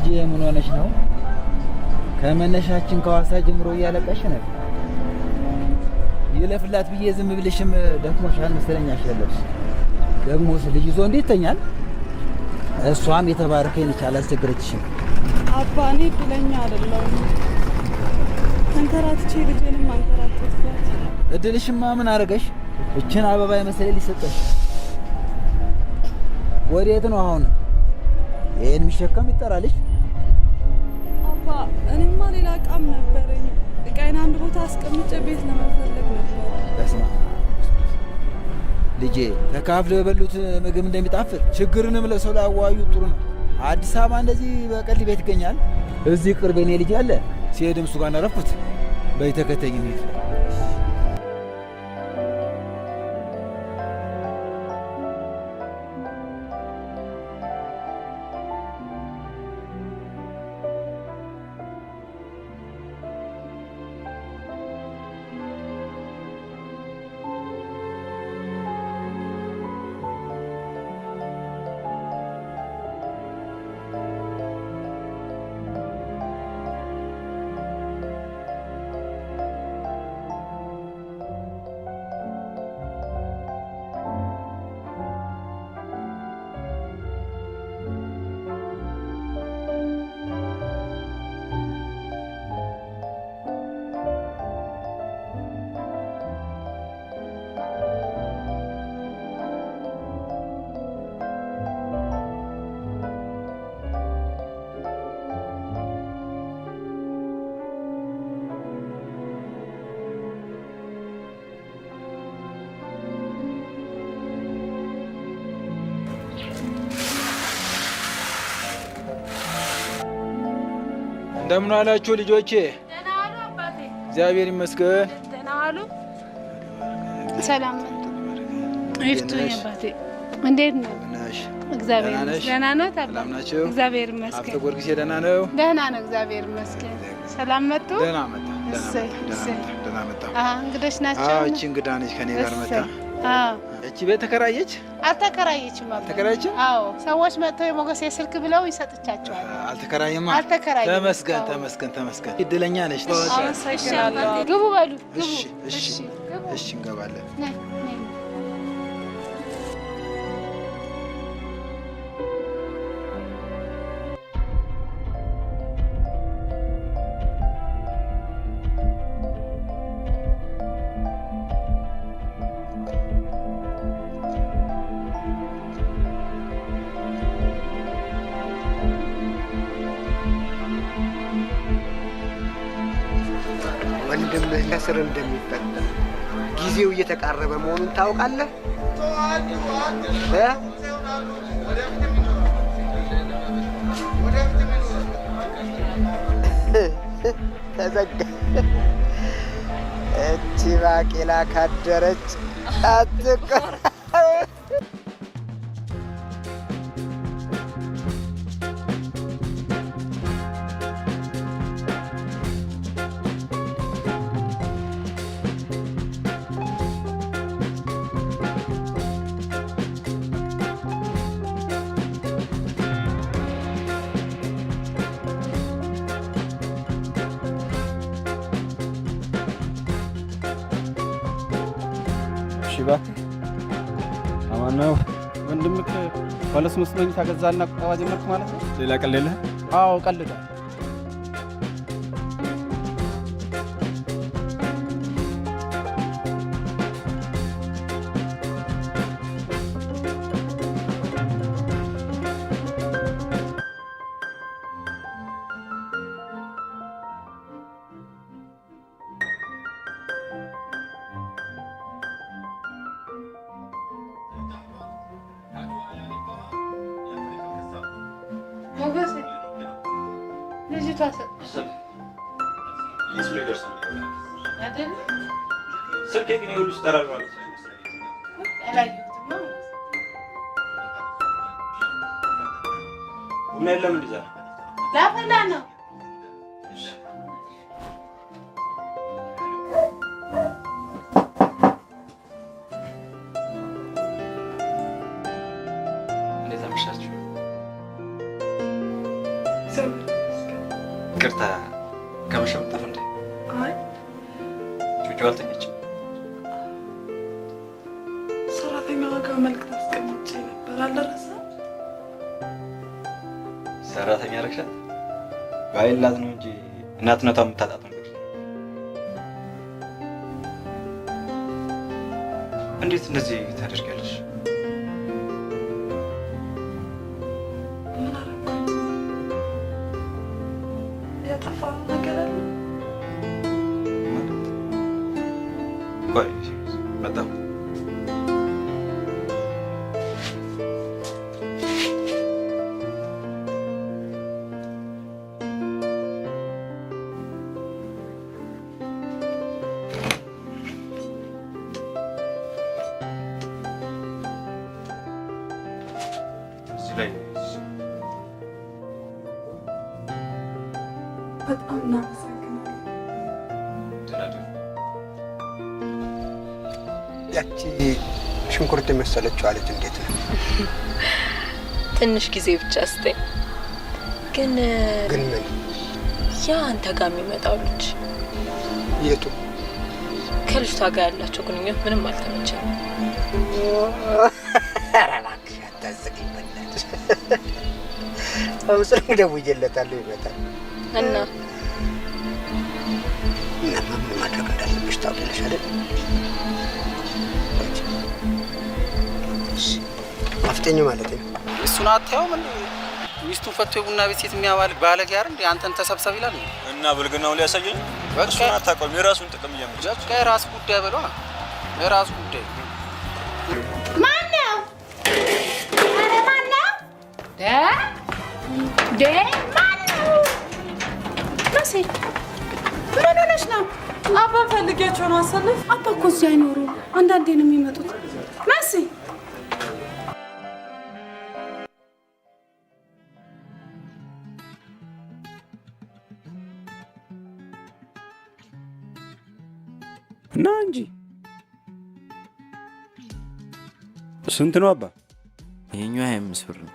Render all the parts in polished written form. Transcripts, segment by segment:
ልጄ ምን ሆነሽ ነው? ከመነሻችን ከዋሳ ጀምሮ እያለቀሽ ነው። ይለፍላት ብዬ ዝም ብልሽም ደክሞሻል መሰለኝ አሸለብሽ። ደግሞስ ልጅ ይዞ እንዴት ተኛል? እሷም የተባረከኝ ነች አላስቸገረችሽም። አባ እኔ እድለኛ አይደለሁም። ተንከራትቼ ልጄንም አንከራተትኳት። እድልሽማ ምን አረገሽ? እችን አበባ የመሰለ ሊሰጠሽ ወዴት ነው አሁን? ይሄን የሚሸከም ይጠራልሽ? አባ እኔማ ሌላ እቃም ነበረኝ። እቃዬን አንድ ቦታ አስቀምጬ ቤት ለመፈለግ ነበር። በስማ ልጄ ተካፍለው የበሉት ምግብ እንደሚጣፍጥ ችግርንም ለሰው ላይ አዋዩ ጥሩ ነው። አዲስ አበባ እንደዚህ በቀል ቤት ይገኛል? እዚህ ቅርብ የኔ ልጅ አለ። ሲሄድም እሱ ጋር ነረፍኩት። በይ ተከተኝ እንሂድ። እንደምን አላችሁ ልጆቼ? ደህና ዋሉ አባቴ። እግዚአብሔር ይመስገን። ደህና ዋሉ። ሰላም መጡ። ይፍቱኝ አባቴ። እንዴት ነው? እግዚአብሔር ይመስገን። ደህና ነው ታዲያ? ሰላም ናችሁ? እግዚአብሔር ይመስገን። አፍተ ጊዮርጊስ ደህና ነው? ደህና ነው እግዚአብሔር ይመስገን። ሰላም መጡ? ደህና መጣ። ደህና መጣ። እንግዶች ናቸው? አዎ እቺ እንግዳ ነች ከኔ ጋር መጣ። እቺ ቤት ተከራየች? አልተከራየችም አባ። ተከራየችም? አዎ ሰዎች መጥተው የሞገሴ ስልክ ብለው ይሰጥቻቸዋል። አልተከራየማ? አልተከራየም። ተመስገን ተመስገን ተመስገን። እድለኛ ነች። አመሰግናለሁ። ግቡ በሉ ግቡ። እሺ እንገባለን። ነይ ነይ። ወንድምህ ከስር እንደሚፈታ ጊዜው እየተቃረበ መሆኑን ታውቃለህ? ተዘጋ። እቺ ባቄላ ካደረች አትቀር። እባክህ አማን ነው ወንድምህ ባለስ መስሎኝ ታገዛና ቁጠባ ጀመርክ ማለት ነው? ሌላ ቀልድ? አዎ ቀልድ። ሞገሴ ልጅቷ አይደል? ስልኬ ግን ይኸውልሽ ጠራር ማለት ነው። አላየሁትማ። ቡና የለም እንደዛ ላፈላ ነው። ይቅርታ ከመሸ መጣሁ እንዴ? አይ ጩጩ አልተኛችም። ሰራተኛዋ ጋር መልዕክት አስቀምጬ ነበር። አልደረሰም። ሰራተኛ አደረግሻት? ባይላት ነው እንጂ እናትነቷ የምታጣት ነው። እንዴት እንደዚህ ታደርጋለሽ? ምን አደረኩኝ? ያጠፋው ነገር አለ ማለት? ቆይ መጣሁ። በጣም እናመሰግናለን። ያቺ ሽንኩርት የመሰለችው አለች እንዴት ነው? ትንሽ ጊዜ ብቻ ስጠኝ። ግን ምን ያ አንተ ጋር የሚመጣው ልጅ የቱ? ከልጅቷ ጋር ያላቸው ግንኙነት ምንም አልተመቸኝም። ኧረ እባክሽ አታስቂኝ በእናትሽ። አሁን ደውዬለታለሁ ይመጣል። እና ምን ማድረግ እንዳለብሽ ታውቂያለሽ አይደል? አፍጠኝ ማለት ነው። እሱን አታየውም እንዴ? ሚስቱን ፈቶ የቡና ቤት ሴት የሚያባልግ ባለጌ አይደል እንዴ? አንተን ተሰብሰብ ይላል እና ብልግናውን ሊያሳየኝ እሱን አታውቀውም። የራሱን ጥቅም እያመቻቸ የራስ ጉዳይ በሏ። የራስ ጉዳይ ማነው? ኧረ ማነው? ማነው? መሲ ምን ሆነሽ ነው? አባ ፈልጌያቸው ነው። አሰልፍ አባ እኮ እዚህ አይኖሩም። አንዳንዴ ነው የሚመጡት። መሲ እና እንጂ ስንት ነው አባ? ይሄኛው 25 ብር ነው።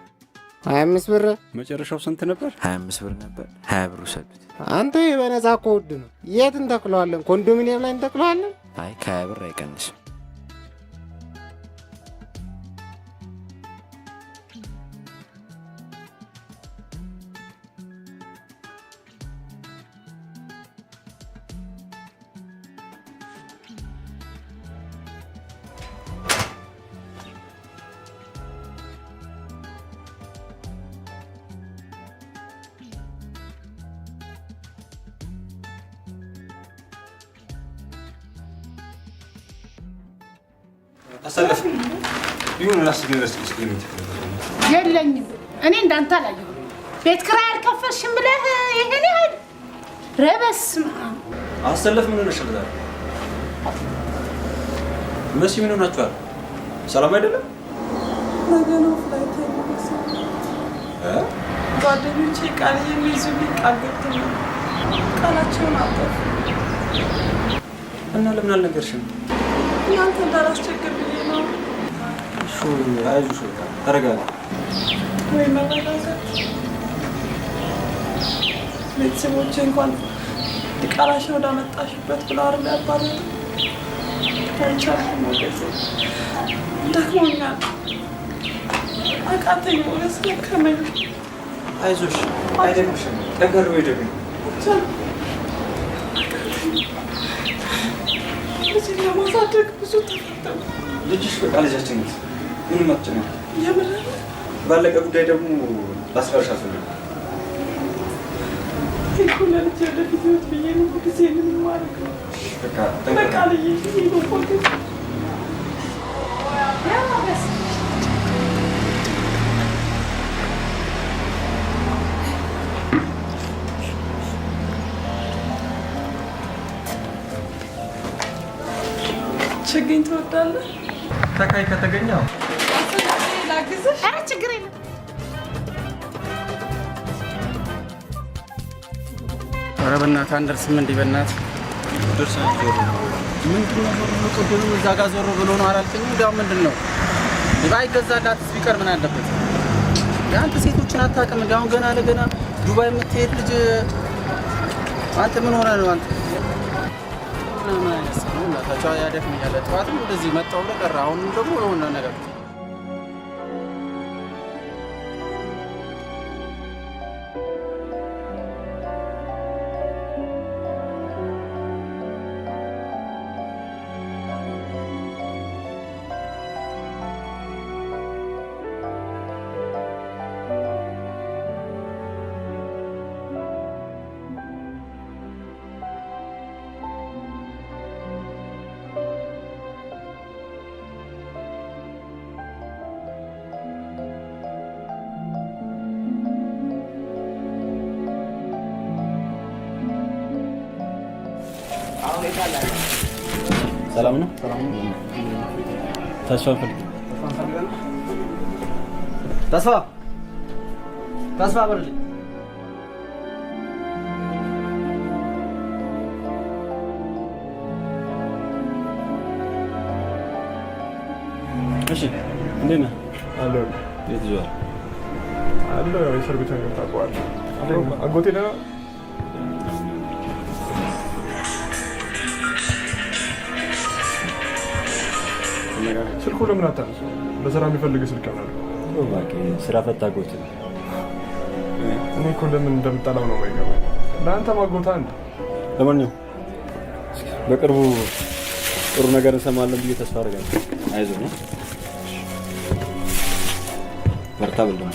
25 ብር? መጨረሻው ስንት ነበር? 25 ብር ነበር። 20 ብር ውሰዱት። አንተ በነፃ እኮ ውድ ነው። የት እንተክለዋለን? ኮንዶሚኒየም ላይ እንተክለዋለን። አይ ከ20 ብር አይቀንስም። አሰለፍ ይሁን ላስብ ነገር ስክሪን የለኝም። እኔ እንዳንተ አላየሁም። ቤት ኪራይ አልከፈልሽም ብለህ ይሄን ያህል ረበስማ። አሰለፍ ምን ሆነሽ ነው? መሲ ምን ሆናችኋል? ሰላም አይደለም? ነገ ነው ፍላይት ጓደኞቼ ቃል የሚይዙልኝ ቃል ገብተው ቃላቸውን አጠፉ እና ለምን አልነገርሽም? እናንተ እንዳላስቸግር ብዬ ነው። አይዞሽ ተረጋጋ። ወይ መረጋጋት። ቤተሰቦቼ እንኳን ቃላሽ ወዳመጣሽበት ብላ አይደል ያባረሩ። አልቻልኩም ሞገሴ፣ ደክሞኛል፣ አቃተኝ ሞገስ፣ ደከመኝ። አይዞሽ አይደግምሽም። ጠንከር በይ ደግሞ። ልጅን ለማሳደግ ብዙ ተፈተንኩ። ልጅሽ በቃ ልጃችን ናት። ምንም አትጨነቂ። የምር ባለቀ ጉዳይ ደግሞ ላስቀርሽ አልፈልግም። እኮ ለልጅ ወደፊት ህይወት ብዬ ነው ጊዜ ምን ማድረግ ነው። በቃ ልዬ ነው ሞገስ። ችግኝ ትወዳለህ? ተካይ ከተገኘው ላግዝሽ? ኧረ ችግር የለም። ኧረ በእናትህ አንደርስም እንዲህ በእናትህ ደርሰን ዞር ምንድን ነው ዞር ብሎ ቅድም እዛ ጋር ዞር ብሎ ነው አላልከኝም? እንዲያው ምንድን ነው ባይገዛላትስ ቢቀር ምን አለበት? የአንተ ሴቶችን አታውቅም። እንዲያውም ገና ለገና ዱባይ የምትሄድ ልጅ አንተ ምን ሆነ ነው አንተ? ምን አይነት ሰው ነው? ታቻ ያደክመኛል። ጠዋትም እንደዚህ መጣው ለቀረ አሁን ደግሞ የሆነ ነገር ሰላም ነው። ተስፋ በርልኝ። እሺ እንዴት ነህ? አለሁ። የት ይዟል? አለሁ። ያው የሰርግ ቤት ነው ታውቀዋለህ። አጎቴ ደህና ስልኩ ለምን አታነሱ? ለስራ የሚፈልግ ስልክ ነው። እባክህ ስራ ፈታ አጎቴ። እኔ እኮ ለምን እንደምጠላው ነው የማይገባኝ። ለአንተ ማጎታ አንድ። ለማንኛውም በቅርቡ ጥሩ ነገር እንሰማለን ብዬ ተስፋ አደርጋለሁ። አይዞህ ነው በርታ ብለው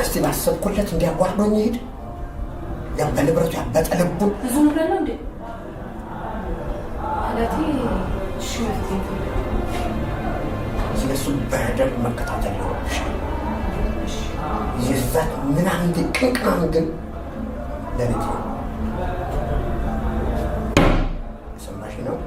እስቲ ባሰብኩለት እንዲያጓርዶኝ ይሄድ ያበለብረቱ ያበጠለቡን ብዙ ነገር ነው እንዴ? አለቲ ሽመት ስለሱ በደንብ መከታተል ነው። የዛት ምናምን ግን ቅንቅናም ግን ለልጅ ነው። ሰማሽ ነው?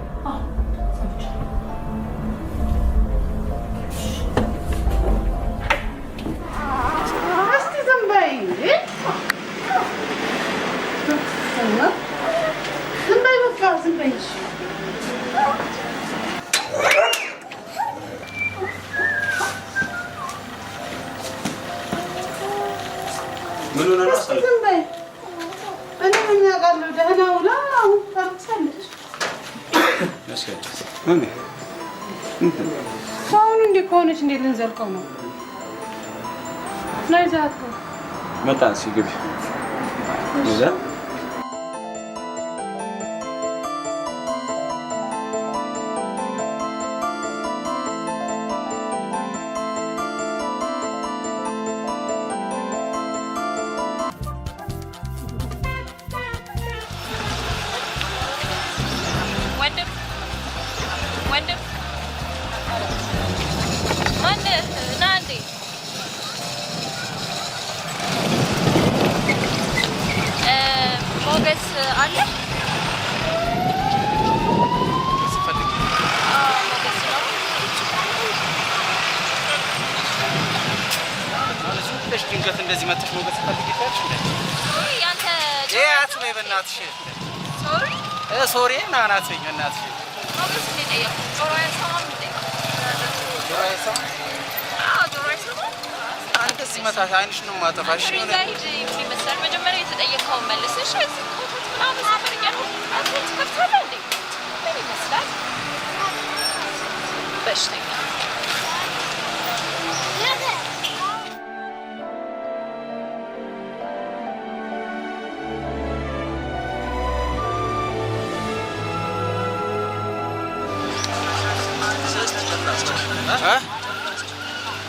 ምን ሆነ ነው? ዝም በይ። እኔ ምን ያውቃለሁ? ደህና ውላ አሁን ታርሳለች። አሁን እንዲህ ከሆነች እንዴት ልንዘልቀው ነው? ናይ ዛት መጣን ሲግቢ እዛ ድንገት እንደዚህ መጥተሽ ሞገስ ፈልጊታለሽ እንዴ? ያንተ ያት ነው በእናትሽ ሶሪ ናናት ነኝ በእናትሽ ሞገስ እንዴት ያየው? ጆሮ አይሰማም እንዴ? ጆሮ አይሰማም? ጆሮ አይሰማም። አንተ እዚህ መታሽ አይንሽ ነው ማጠፋሽ ነው። ዛይድ ይመስላል መጀመሪያ የተጠየቀውን መልሰሽ ኮተት ምናምን ሳፈርኛ ነው አንተ ትከፍታለህ እንዴ? ምን ይመስላል? በሽተኛ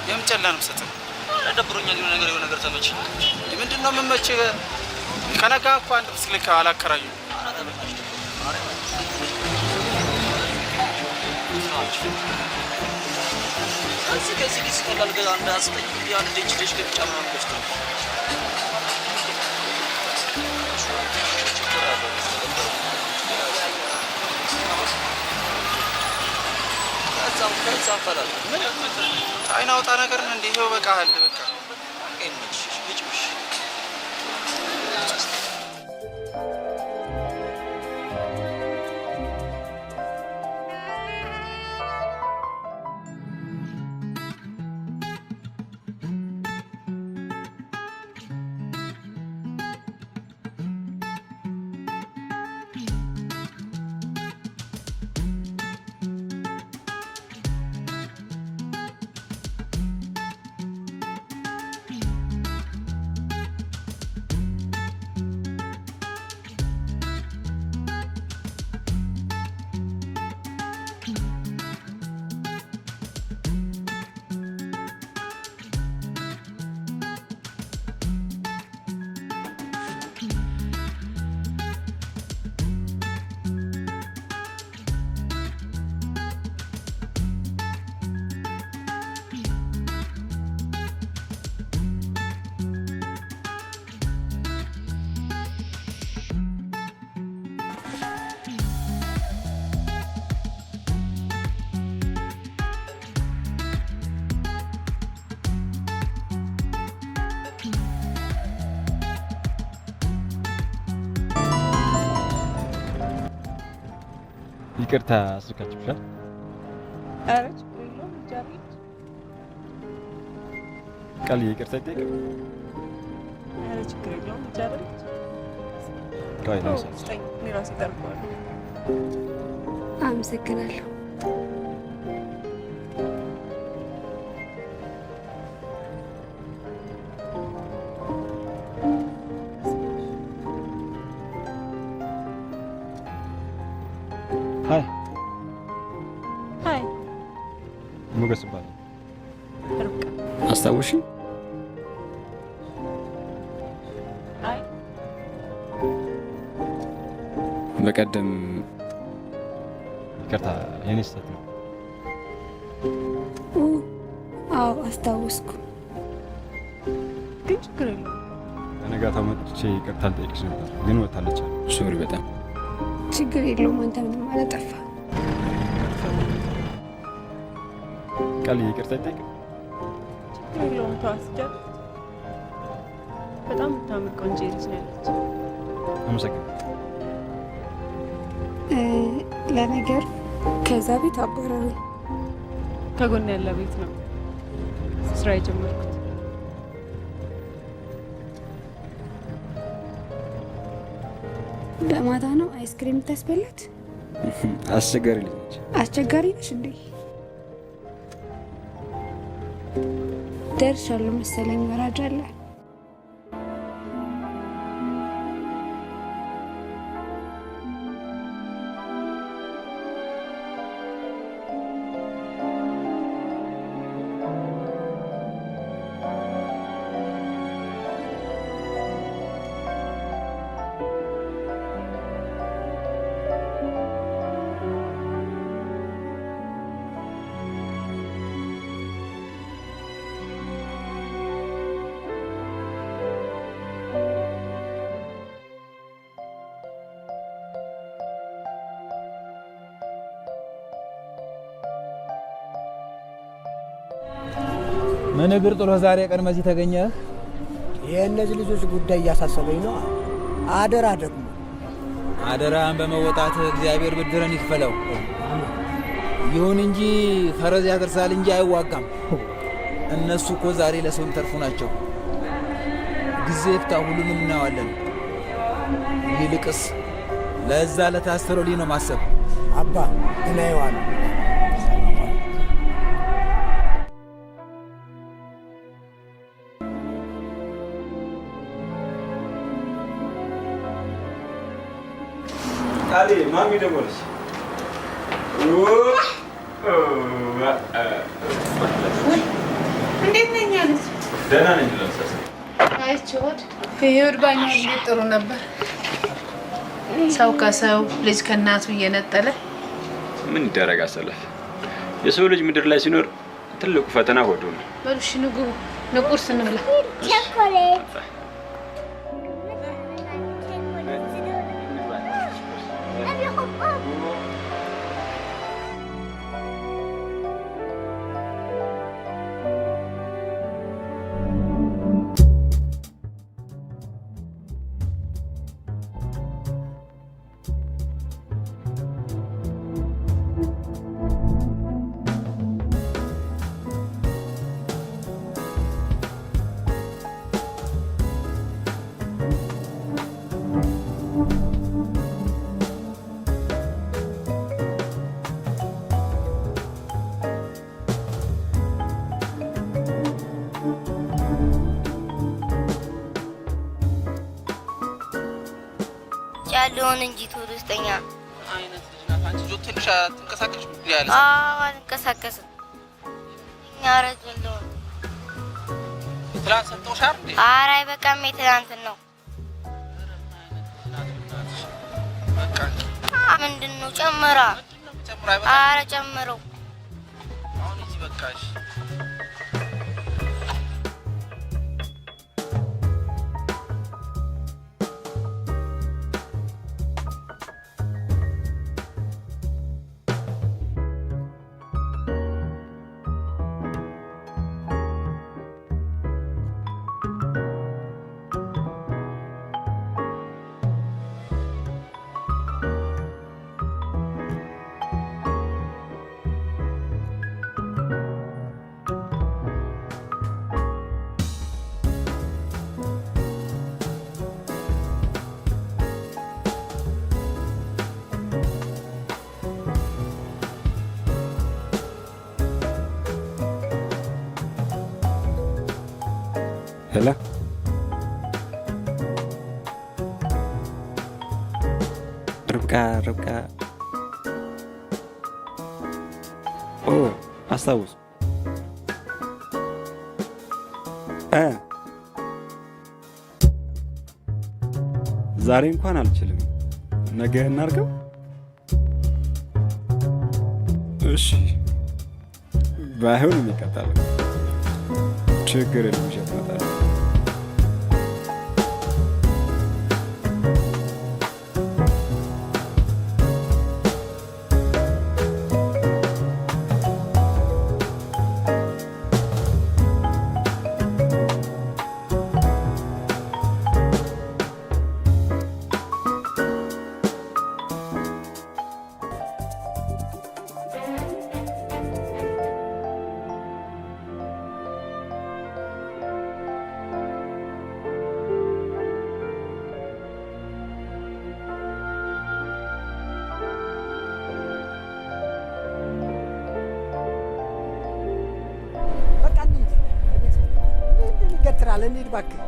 የምጨላንም ሰጠ ደብሮኛል። የሆነ ነገር ተመቸኝ። ምንድን ነው የምመችህ? ከነጋ እኮ አንድ ብስክሌት አላከራዩም። ከዚህ ጊዜ ቀላል ገዛ አንድ አስጠኝ አንድ ደጅ ደጅ ገብጫ ምናምን ገዝቶ ከዛም ፈላል ምን አይናውጣ ነገር ነው እንዴ? ይሄው በቃ አለ በቃ ይቅርታ አስልካችሁሻል? ኧረ ችግር የለውም ልጅ አይደለች። ቃል ይቅርታ ይጠይቅ። ኧረ ችግር የለውም ልጅ አይደለች። ቆይ ነው ስጠኝ፣ እኔ ራሴ እጠርገዋለሁ። አመሰግናለሁ። ሃይ ሃይ ሞገስ ይባላል። ርብቃ አስታውሺ? አይ በቀደም ይቅርታ የኔ ስህተት ነው። አዎ አስታወስኩ። ግን ችግር የለውም። በነጋታው መጥቼ ይቅርታ ልጠይቅሽ ነበር ግን ወታለች። ሶሪ በጣም ችግር የለውም። አንተ ምንም አላጠፋ። ቃል ይቅርታ ይጠይቅ። ችግር የለውም። ተዋስጃት። በጣም የምታምር ቆንጆ ልጅ ነው ያለች። አመሰግናለሁ። ለነገር ከዛ ቤት አባረሩኝ። ከጎን ያለ ቤት ነው ስራ የጀመርኩት። በማታ ነው አይስክሪም ታስበላት። አስቸጋሪ ልጅ ነች። አስቸጋሪ ነሽ እንዴ? ደርሻለሁ መሰለኝ። ወራጅ አለ። ምን እግር ጥሎ ዛሬ ቀን መዚህ ተገኘ? የእነዚህ ልጆች ጉዳይ እያሳሰበኝ ነው። አደራ ደግሞ አደራን በመወጣት እግዚአብሔር ብድርን ይክፈለው። ይሁን እንጂ ፈረስ ያደርሳል እንጂ አይዋጋም። እነሱ እኮ ዛሬ ለሰው የሚተርፉ ናቸው። ጊዜ ይፍታ፣ ሁሉንም እናየዋለን። ይልቅስ ለዛ ለታሰረው ልጅ ነው ማሰብ። አባ እናየዋለን። ቃሌ ማሚ ደወለች። እንዴት ነኝ አለች። ደህና ነኝ ለምሳሌ አይቼዎት ይሁድ ባኛ ጥሩ ነበር። ሰው ከሰው ልጅ ከእናቱ እየነጠለ ምን ይደረግ አሰለፍ። የሰው ልጅ ምድር ላይ ሲኖር ትልቁ ፈተና ሆዱ ነው። በሉሽ ንጉ ንቁርስ እንብላ። ያለውን እንጂ ቱሪስተኛ አይነት ልጅ ናት። አንቺ ጆት ትንሽ አትንቀሳቀሽም? ያለ አልንቀሳቀስም። እኛ ረጅለው ትላንት ሰጥተውሻል እንዴ? ኧረ አይበቃም። የትላንትን ነው። ምንድን ነው ጨምራ? ኧረ ጨምረው። አሁን እዚህ በቃሽ። ሄሎ ርብቃ ኦ አስታውስ ዛሬ እንኳን አልችልም ነገ እናርገው እሺ ባይሆን የሚቀጣል ችግር የለም ይሸጣል እንሂድ እባክህ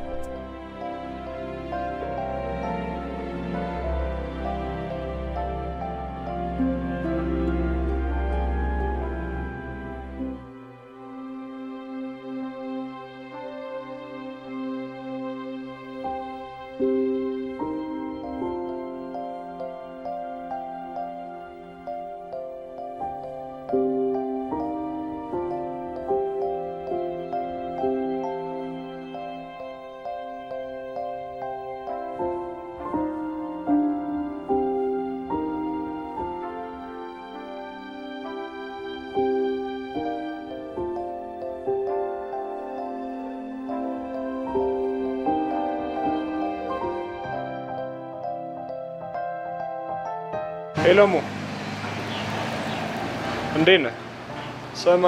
ሄሎሞ እንዴት ነህ? ስማ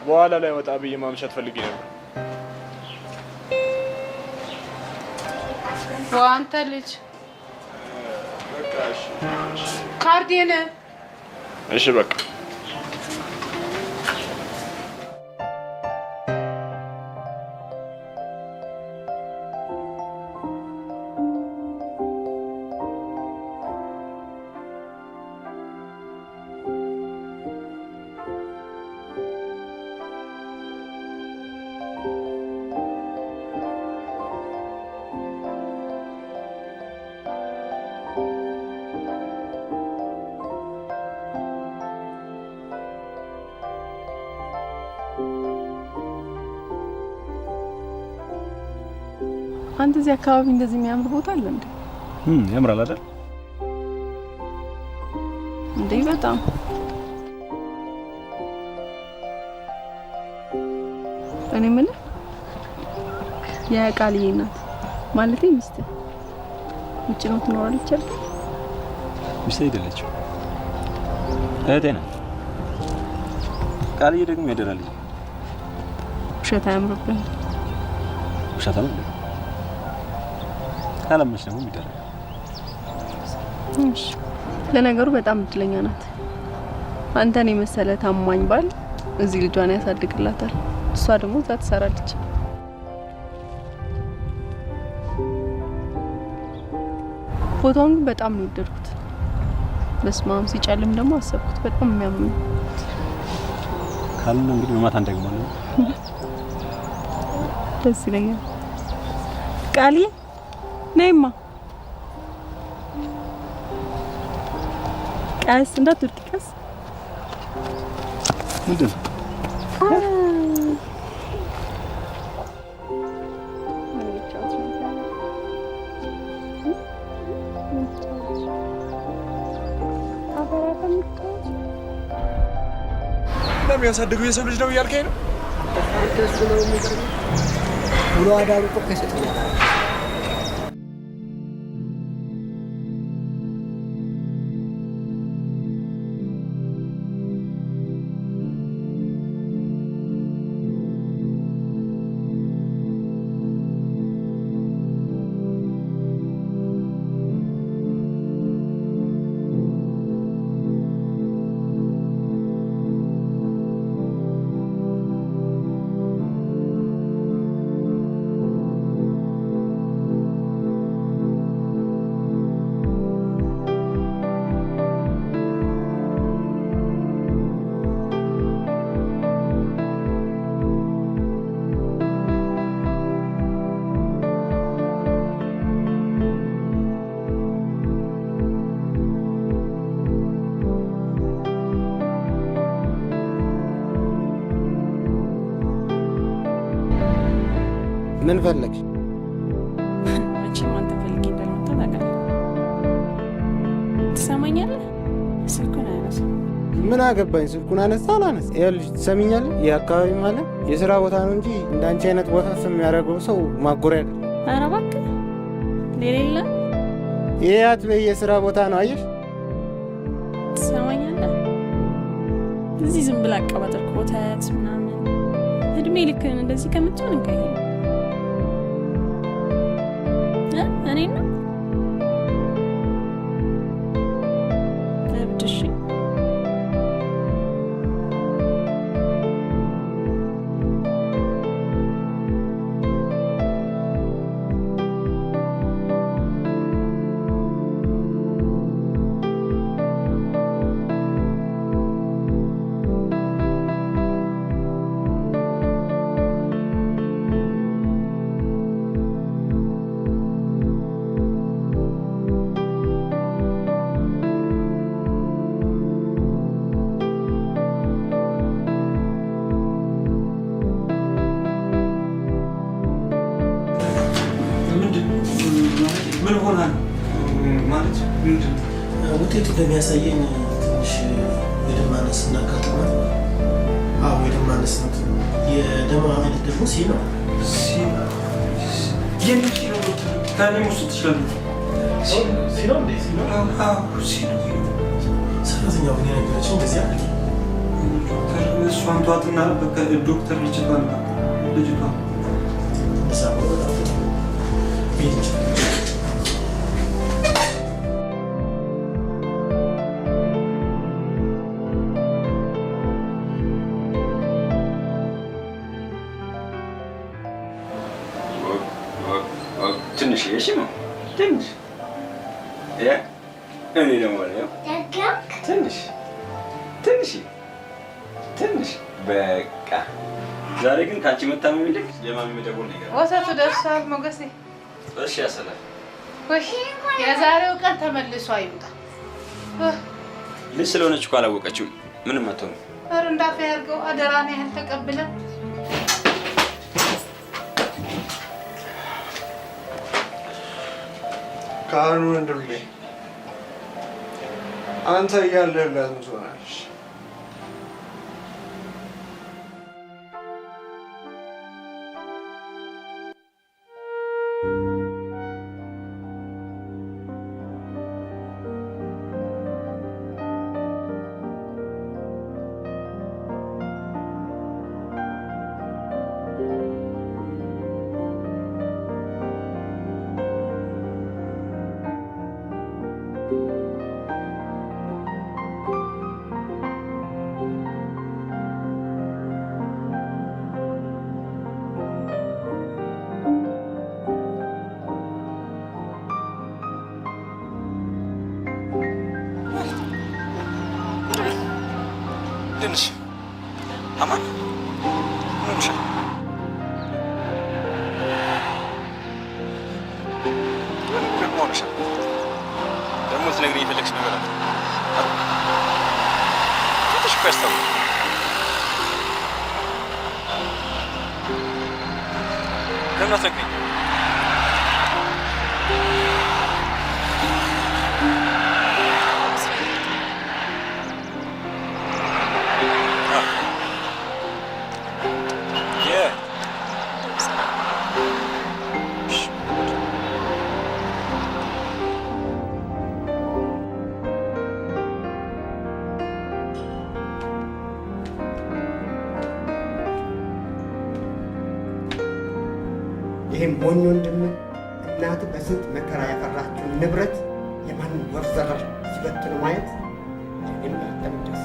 በኋላ ላይ ወጣ ብዬ ማምሸት ፈልጌ ነበር። አንተ ልጅ በቃ እሺ ካርዴን እሺ በቃ አንተ እዚህ አካባቢ እንደዚህ የሚያምር ቦታ አለ እንዴ? ያምራል አይደል? እንዴ በጣም እኔ ምን የቃልዬ ናት ማለቴ ሚስት ውጭ ነው ትኖራለች አይደል? ሚስት አይደለችም እህቴ ናት። ቃልዬ ደግሞ ያደራልኝ። ውሸት አያምርብህም? ውሸት ነው ካለምሽ ደግሞ ይደረግ። እሺ ለነገሩ በጣም እድለኛ ናት። አንተን የመሰለ ታማኝ ባል እዚህ ልጇን ያሳድግላታል። እሷ ደግሞ እዛ ትሰራለች። ፎቶውን ግን በጣም ነው የወደድኩት። በስማም ሲጨልም ደግሞ አሰብኩት በጣም የሚያምር ነው። ካልን እንግዲህ በማታ እንደግማለን። ደስ ይለኛል። ቃልዬ ነይማ ቀስ እንዳትወድቂ ቀስ ምንድን ነው? የሚያሳድገው የሰው ልጅ ነው እያልከኝ ነው? እሱ ነው የሚገርመው። ውሎ አዳሩ እኮ ከሰጠኝ ምን ፈለግሽ? መቼም አንተ ፈልጌ እንዳልመጣ ታውቃለህ። ትሰማኛለህ? ስልኩን አያነሳም። ምን አገባኝ? ስልኩን አነሳ አላነሳ። ይኸውልሽ ትሰሚኛለህ? ይህ አካባቢ ማለት የስራ ቦታ ነው እንጂ እንዳንቺ አይነት ወፈፍ የሚያደርገው ሰው ማጎሪያ አይደለም። ኧረ እባክህ ሌላ የለም። ይሄ አትበይ፣ የስራ ቦታ ነው። አየሽ? ትሰማኛለህ? እዚህ ዝም ብላ አቀባጠር ኮተት ምናምን እድሜ ልክህን እንደዚህ ከምትሆን እንቀይ እኔ ነው እብድሽ ምን ሆና ማለት ምንድን ውጤቱ እንደሚያሳየኝ ትንሽ የደም ማነስ እናጋጥማል። አዎ የደም ማነስ ነው። የደም አይነት ደግሞ ሲ ነው። የሚችለው ታኔ ውስጥ ትችላለህ። ሲ ነው እንዴ? ሲ ነው። ሲ ነው። ሰራተኛው ግን የነገረችኝ እንደዚህ አለ። እሷን ተዋትና በቃ ዶክተር ልጅቷ ትንሽ እሺ ነው ትንሽ እኔ ደግሞ ትንሽ ትንሽ በቃ ዛሬ ግን ካንቺ መታመም ይልቅ የማሚ መደወል ነገር ወተቱ ደርሷል ሞገሴ። እሺ ያሰላል። ወይ የዛሬው ቀን ተመልሶ አይምጣ። ልጅ ስለሆነች እኮ አላወቀችውም። ምንም አትሆንም። ኧረ እንዳፈ ያርገው አደራን ያህል ተቀብለ ካህኑ ወንድሜ አንተ እያለህላት ትሆናለች። ትንሽ አማን ምንሽ ደግሞ ትነግሪኝ የፈለግሽ ነገር አለ። ትንሽ ፐርሰው ለምን አትነግሪኝ? ይህም ሞኝ ወንድም እናት በስንት መከራ ያፈራችውን ንብረት የማንም ወፍ ዘራሽ ሲበትኑ ማየት እኔም በጣም ደስ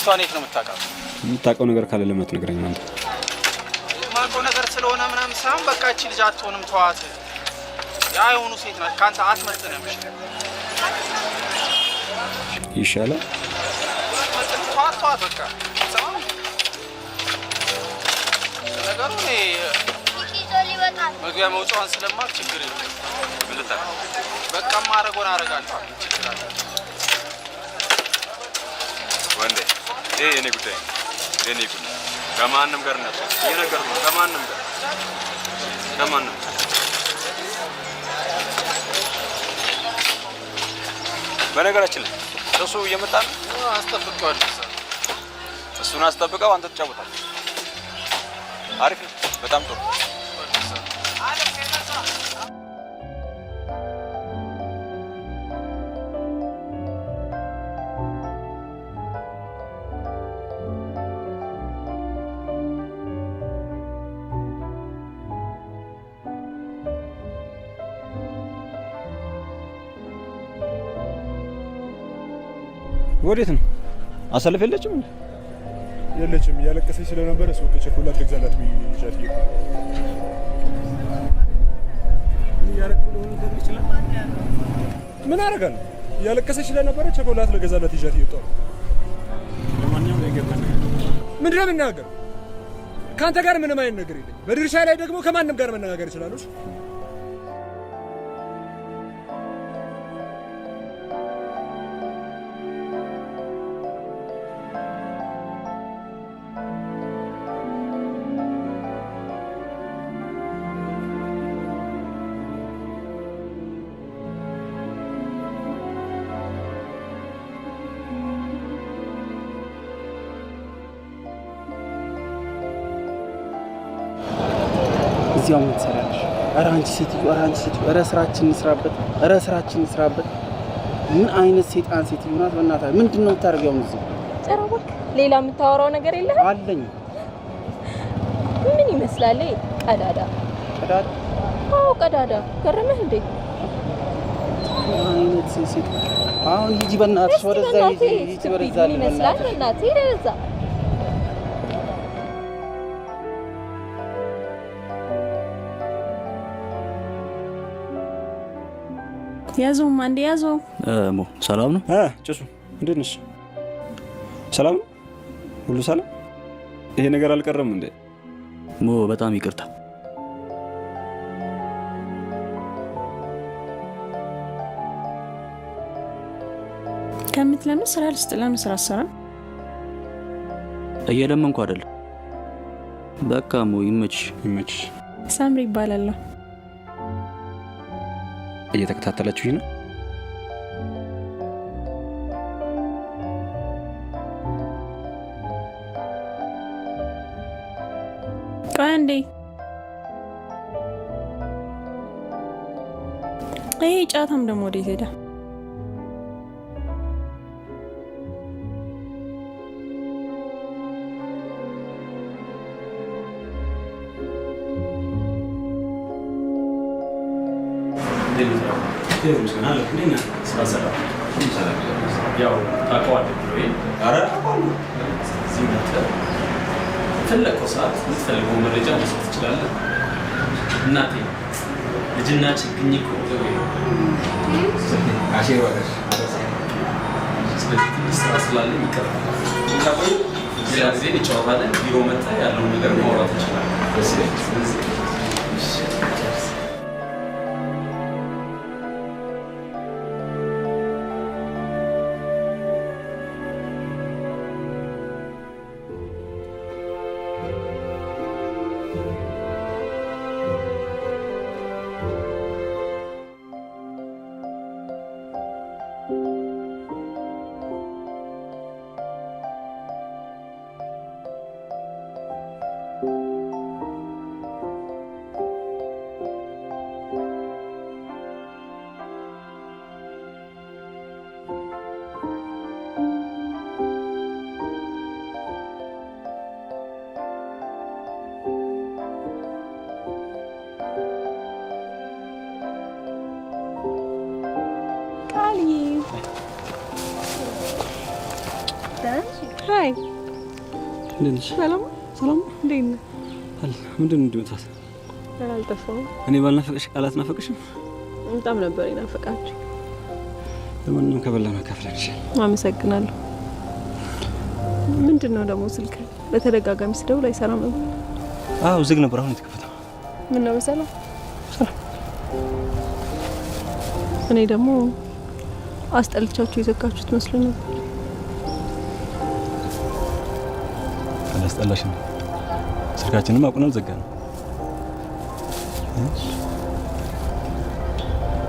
ልጅቷን የት ነው የምታውቃት? የምታውቀው ነገር ካለ ለምን አትነግረኝም አንተ? የማውቀው ነገር ስለሆነ ምናምን ሳይሆን በቃ እቺ ልጅ አትሆንም፣ ተዋት። ያ የሆኑ ሴት ናት፣ ከአንተ አትመጥንም። ይሻላል። ተዋት በቃ። ነገሩ መግቢያ መውጫዋን ስለማት ችግር የለም። በቃ ማድረጎን አደርጋለሁ። ችግር አለ ወንዴ? ይሄ የኔ ጉዳይ የኔ ጉዳይ ከማንም ጋር ነው እየነገርኩህ፣ ከማንም ጋር ከማንም በነገራችን ላይ እሱ እየመጣ ነው። አስጠብቀዋለሁ። እሱን አስጠብቀው፣ አንተ ትጫወታለህ። አሪፍ ነው። በጣም ጥሩ። ወዴት ነው? አሰልፍ የለችም እንዴ? የለችም። እያለቀሰች ስለነበረ ሱቅ ቸኮላት ልግዛላት ብዬ ይዣት እየሄድኩ ምን አደርጋለሁ? እያለቀሰች ስለነበረ ቸኮላት ልገዛላት ይዣት እየወጣሁ። ለማንኛውም ምንድን ነው የምናገር? ከአንተ ጋር ምንም አይነት ነገር የለኝም። በድርሻ ላይ ደግሞ ከማንም ጋር መነጋገር ይችላሉ። እዚያው ምን ትሰራለሽ? ኧረ አንቺ ሴትዮ፣ ኧረ አንቺ ሴትዮ፣ ኧረ ስራችን እንስራበት፣ ኧረ ስራችን እንስራበት። ምን አይነት ሴጣን ሴትዮ ናት? በእናትህ ምንድን ነው የምታደርጊው እዚህ? ኧረ እባክህ ሌላ የምታወራው ነገር የለህም? አለኝ። ምን ይመስላል? ቀዳዳ ቀዳዳ? አዎ ቀዳዳ። ገረመህ እንዴ? አይነት ሴት። አሁን ሂጂ በእናትሽ ወደዛ ሂጂ፣ ሂጂ ወደዛ። ምን ይመስላል? በእናትህ ሂድ ወደዛ። ያዘው ማንዴ ያዘው። ሞ ሰላም ነው? ጭሱ እንዴት ነሽ? ሰላም ነው? ሁሉ ሰላም? ይሄ ነገር አልቀረም እንዴ? ሞ በጣም ይቅርታ። ከምትለምን ስራ ልስጥ። ለምን ስራ አሰራ? እየለመንኩ አይደለም። በቃ ሞ ይመችሽ፣ ይመችሽ። ሳምሪ ይባላል። እየተከታተላችሁኝ ነው? ቆይ አንዴ። ይሄ ጫታም ደግሞ ወዴት ሄደ? ያው ታውቀዋለህ ወይ? ኧረ እዚህ መጥተህ ፈለከው ሰዓት የምትፈልገው መረጃ መስጠት ትችላለህ። እናቴ ልጅና ችግኝ እኮ ስራ ስላለኝ ይቀራል። ሌላ ጊዜ እንጫወታለን። ቢሮ መጥተህ ያለውን ነገር ማውራት እንችላለን። ሃይ እንዴት ነሽ? ሰላም ሰላም። እንዴት ነህ? ምንድን ነው እንደምትፈስ? አልጠፋሁም። እኔ ባልናፈቅሽ ቃላት ናፈቅሽም? በጣም ነበር የናፈቃችሁ። ለማንኛውም ከበላን አካፍለንሽ። አመሰግናለሁ። ምንድን ነው ደግሞ ስልክ በተደጋጋሚ ስደውል አይሰራም ነበር? አዎ ዝግ ነበር፣ አሁን የተከፈተው። ምን ነው በሰላም? ሰላም። እኔ ደግሞ አስጠልቻችሁ የዘጋችሁት መስሎ ነበር። አላስጠላሽ ነው። ስልካችንም አቁናል ዘጋነው።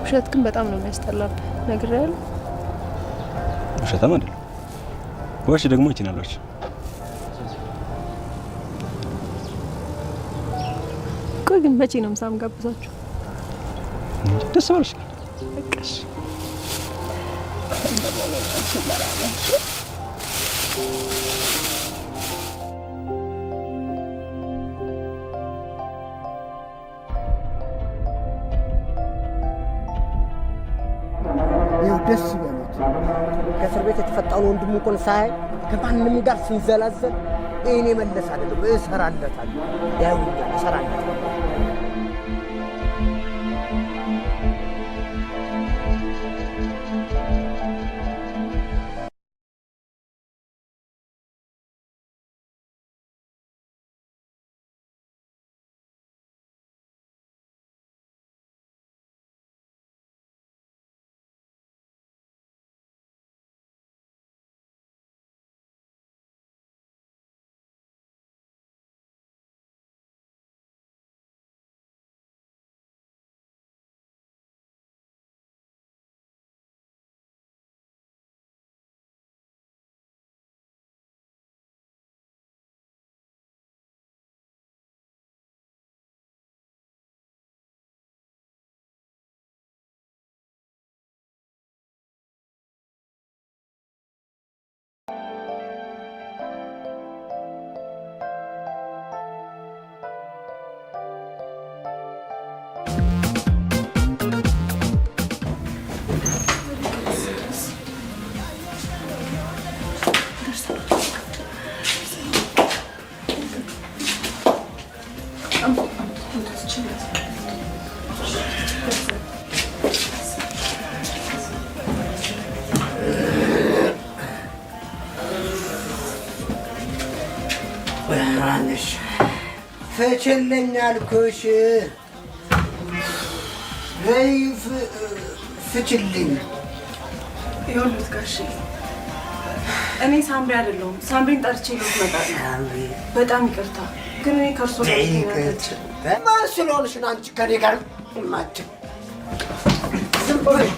ውሸት ግን በጣም ነው የሚያስጠላብህ። ነግሬሃለሁ። ውሸታም አይደለም። ዋሽ ደግሞ ይችላልሽ። ቆይ ግን መቼ ነው ምሳም ጋብዛችሁ? ደስ ባለሽ። በቃሽ። ደስ ይበሉት። ከእስር ቤት የተፈጣውን ወንድሙ እንኳን ሳይ ከማንም ጋር ስንዘላዘል እኔ መለስ አይደለም እሰራለታለሁ። ያውኛል እሰራለታለሁ። ፍችልኝ አልኩሽ። ነይ ፍችልኝ። ይኸውልህ ጋሼ እኔ ሳምሪ አይደለሁም። ሳምሪን ጠርቼ ልውት እመጣለሁ። በጣም ይቅርታ ግን እኔ ከእርሶ ጋር ማን ስለሆንሽ ነው አንቺ ከኔ ጋር ማችም? ዝም በይ።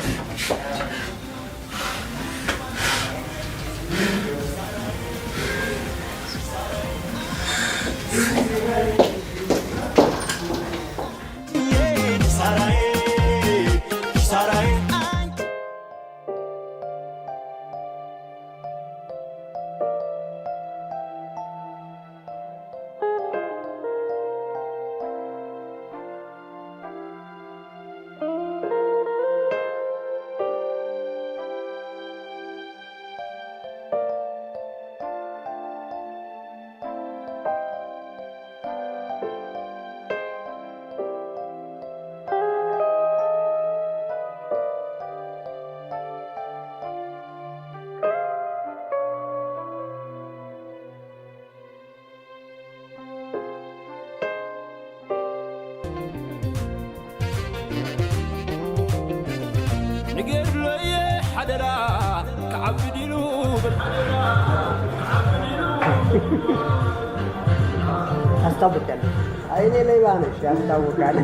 አስታውቃለሁ። አይኔ ላይ ባነሽ ያስታውቃል።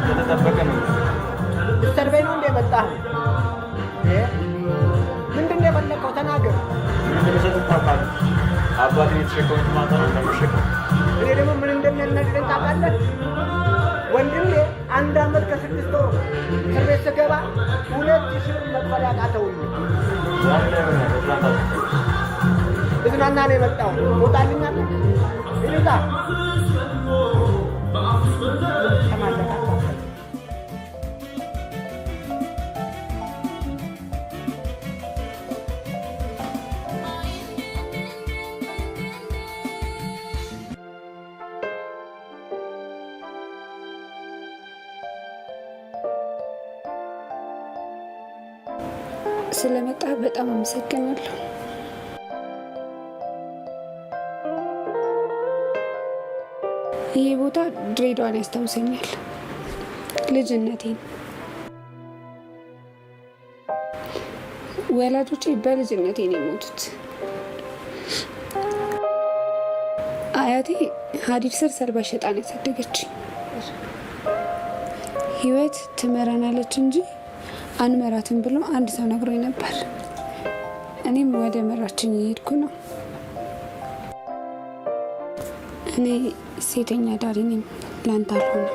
የተጠበቀ ነው። ሰርቬይ ነው እንደ መጣህ? ምንድን ነው የፈለከው? ተናገር። አባቴ የተሸከሙት ማታ ነው እንደምሸከም። እኔ ደግሞ ምን እንደሚያናግረኝ ታውቃለህ? ወንድሜ 1 ዓመት ከ6 ወር እስር ቤት ስገባ 2000 ብር መክፈል ያቃተውኝ። እዝናና ነው የመጣው። ትወጣልኛለህ? ስለመጣ በጣም አመሰግናለሁ። ይህ ቦታ ድሬዳዋን ያስታውሰኛል፣ ልጅነቴን። ወላጆቼ በልጅነቴ ነው የሞቱት። አያቴ ሀዲድ ስር ሰልባ ሸጣን ያሳደገችኝ። ህይወት ትመራናለች እንጂ አንመራትም ብሎ አንድ ሰው ነግሮኝ ነበር። እኔም ወደ መራችኝ እየሄድኩ ነው። እኔ ሴተኛ ዳሪ ነኝ፣ ላንተ አልሆነም።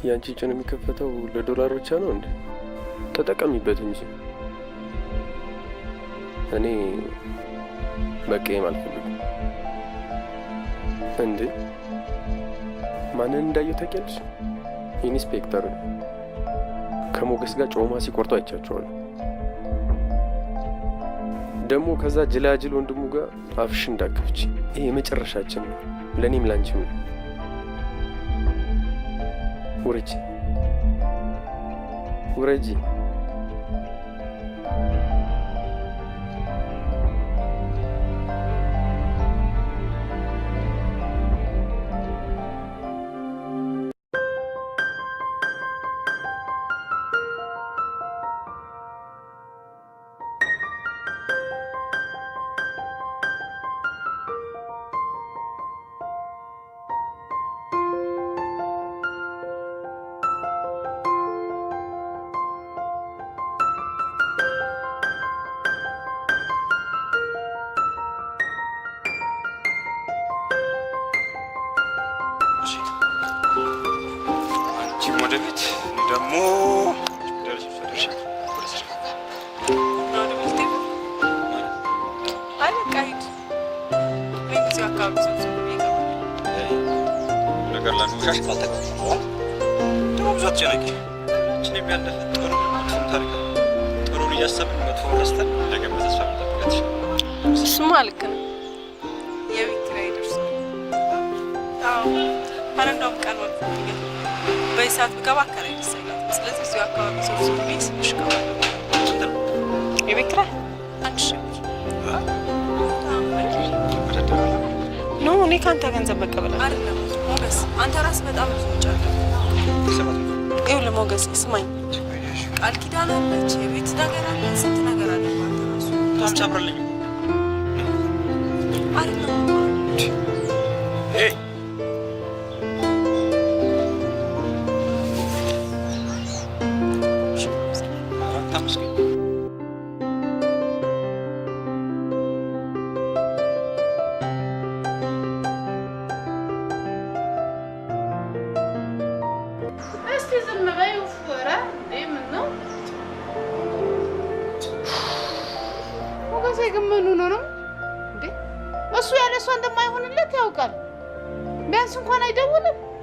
ያንቺ ጭን የሚከፈተው ለዶላር ብቻ ነው እንዴ? ተጠቀሚበት እንጂ። እኔ መቀየም አልፈልግም። እንዴ ማንን እንዳየው ታውቂያለሽ? ኢንስፔክተር ከሞገስ ጋር ጮማ ሲቆርጡ አይቻቸዋለሁ። ደግሞ ከዛ ጅላጅል ወንድሙ ጋር አፍሽ እንዳከፍች። ይሄ የመጨረሻችን ነው፣ ለእኔም ላንቺም ነው። ውረጂ ውረጂ። ወደ ቤት ደግሞ ነገር ላሻሽ ካልተቀበል ደግሞ ብዙ አትጨነቂ። እችን የሚያለፈ ጥሩ ታሪክ ጥሩን እያሰብን መጥፎ ረስተን ነገ በተስፋ መጠበቅ ይችላል። እሱማ ልክ ነው። የቤት ኪራይ ደርሷል። አዎ አረ እንደውም ቀን ወጥ በሰዓት ብገባ አከራይ ይሰኛል። ስለዚህ እዚሁ አካባቢ ሰው ሰው ቤት ስንሽከማ የቤት ኪራይ 1000 ብር ኖ እኔ ካንተ ገንዘብ መቀበል አይደለም። ሞገስ አንተ ራስ በጣም ብዙ ወጪ አለ። ይኸውልህ ሞገስ ስማኝ፣ ቃል ኪዳን አለች፣ የቤት ነገር አለ፣ ስንት ነገር አለ። አንተ ራሱ ታምጫብረልኝ አይደለም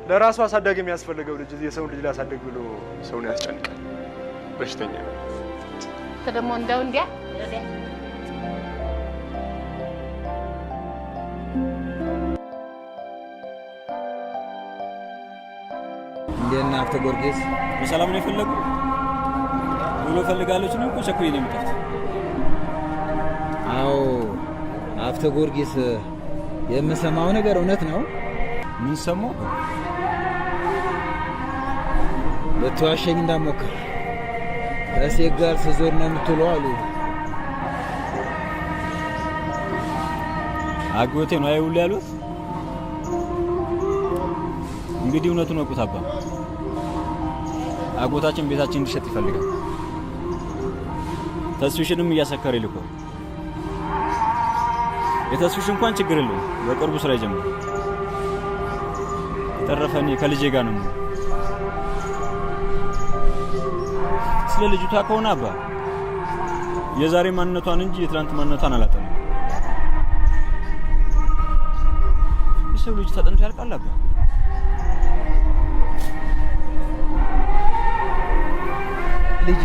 ለራሱ አሳዳጊ የሚያስፈልገው ልጅ የሰው ልጅ ላሳደግ ብሎ ሰውን ያስጨንቃል። በሽተኛ ደግሞ እንደው እንዲያ እንደና አፍተ ጊዮርጊስ በሰላም ነው የፈለጉ ብሎ ፈልጋለች ነው ቸኩዬ ነው የመጣሁት። አዎ አፍተ ጊዮርጊስ የምሰማው ነገር እውነት ነው? ምን ሰማው? ልትዋሸኝ እንዳትሞክር። ከሴት ጋር ስዞር ነው የምትውለው አሉ። አጎቴ ነው አይውል ያሉት። እንግዲህ እውነቱን ወቁት አባ። አጎታችን ቤታችን እንዲሸጥ ይፈልጋል። ተስፍሽንም እያሰከረ ይልኮ የተስፍሽ እንኳን ችግር የለውም በቅርቡ ስራ ይጀምራል። ተረፈኝ ከልጄ ጋር ነው። ስለ ልጅቷ ከሆነ አባ የዛሬ ማንነቷን እንጂ የትላንት ማንነቷን አላጠናም። የሰው ልጅ ተጠንቶ ያልቃል አባ። ልጄ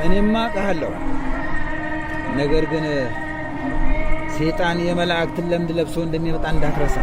እኔማ አውቃለሁ፣ ነገር ግን ሰይጣን የመላእክትን ለምድ ለብሶ እንደሚመጣ እንዳትረሳ።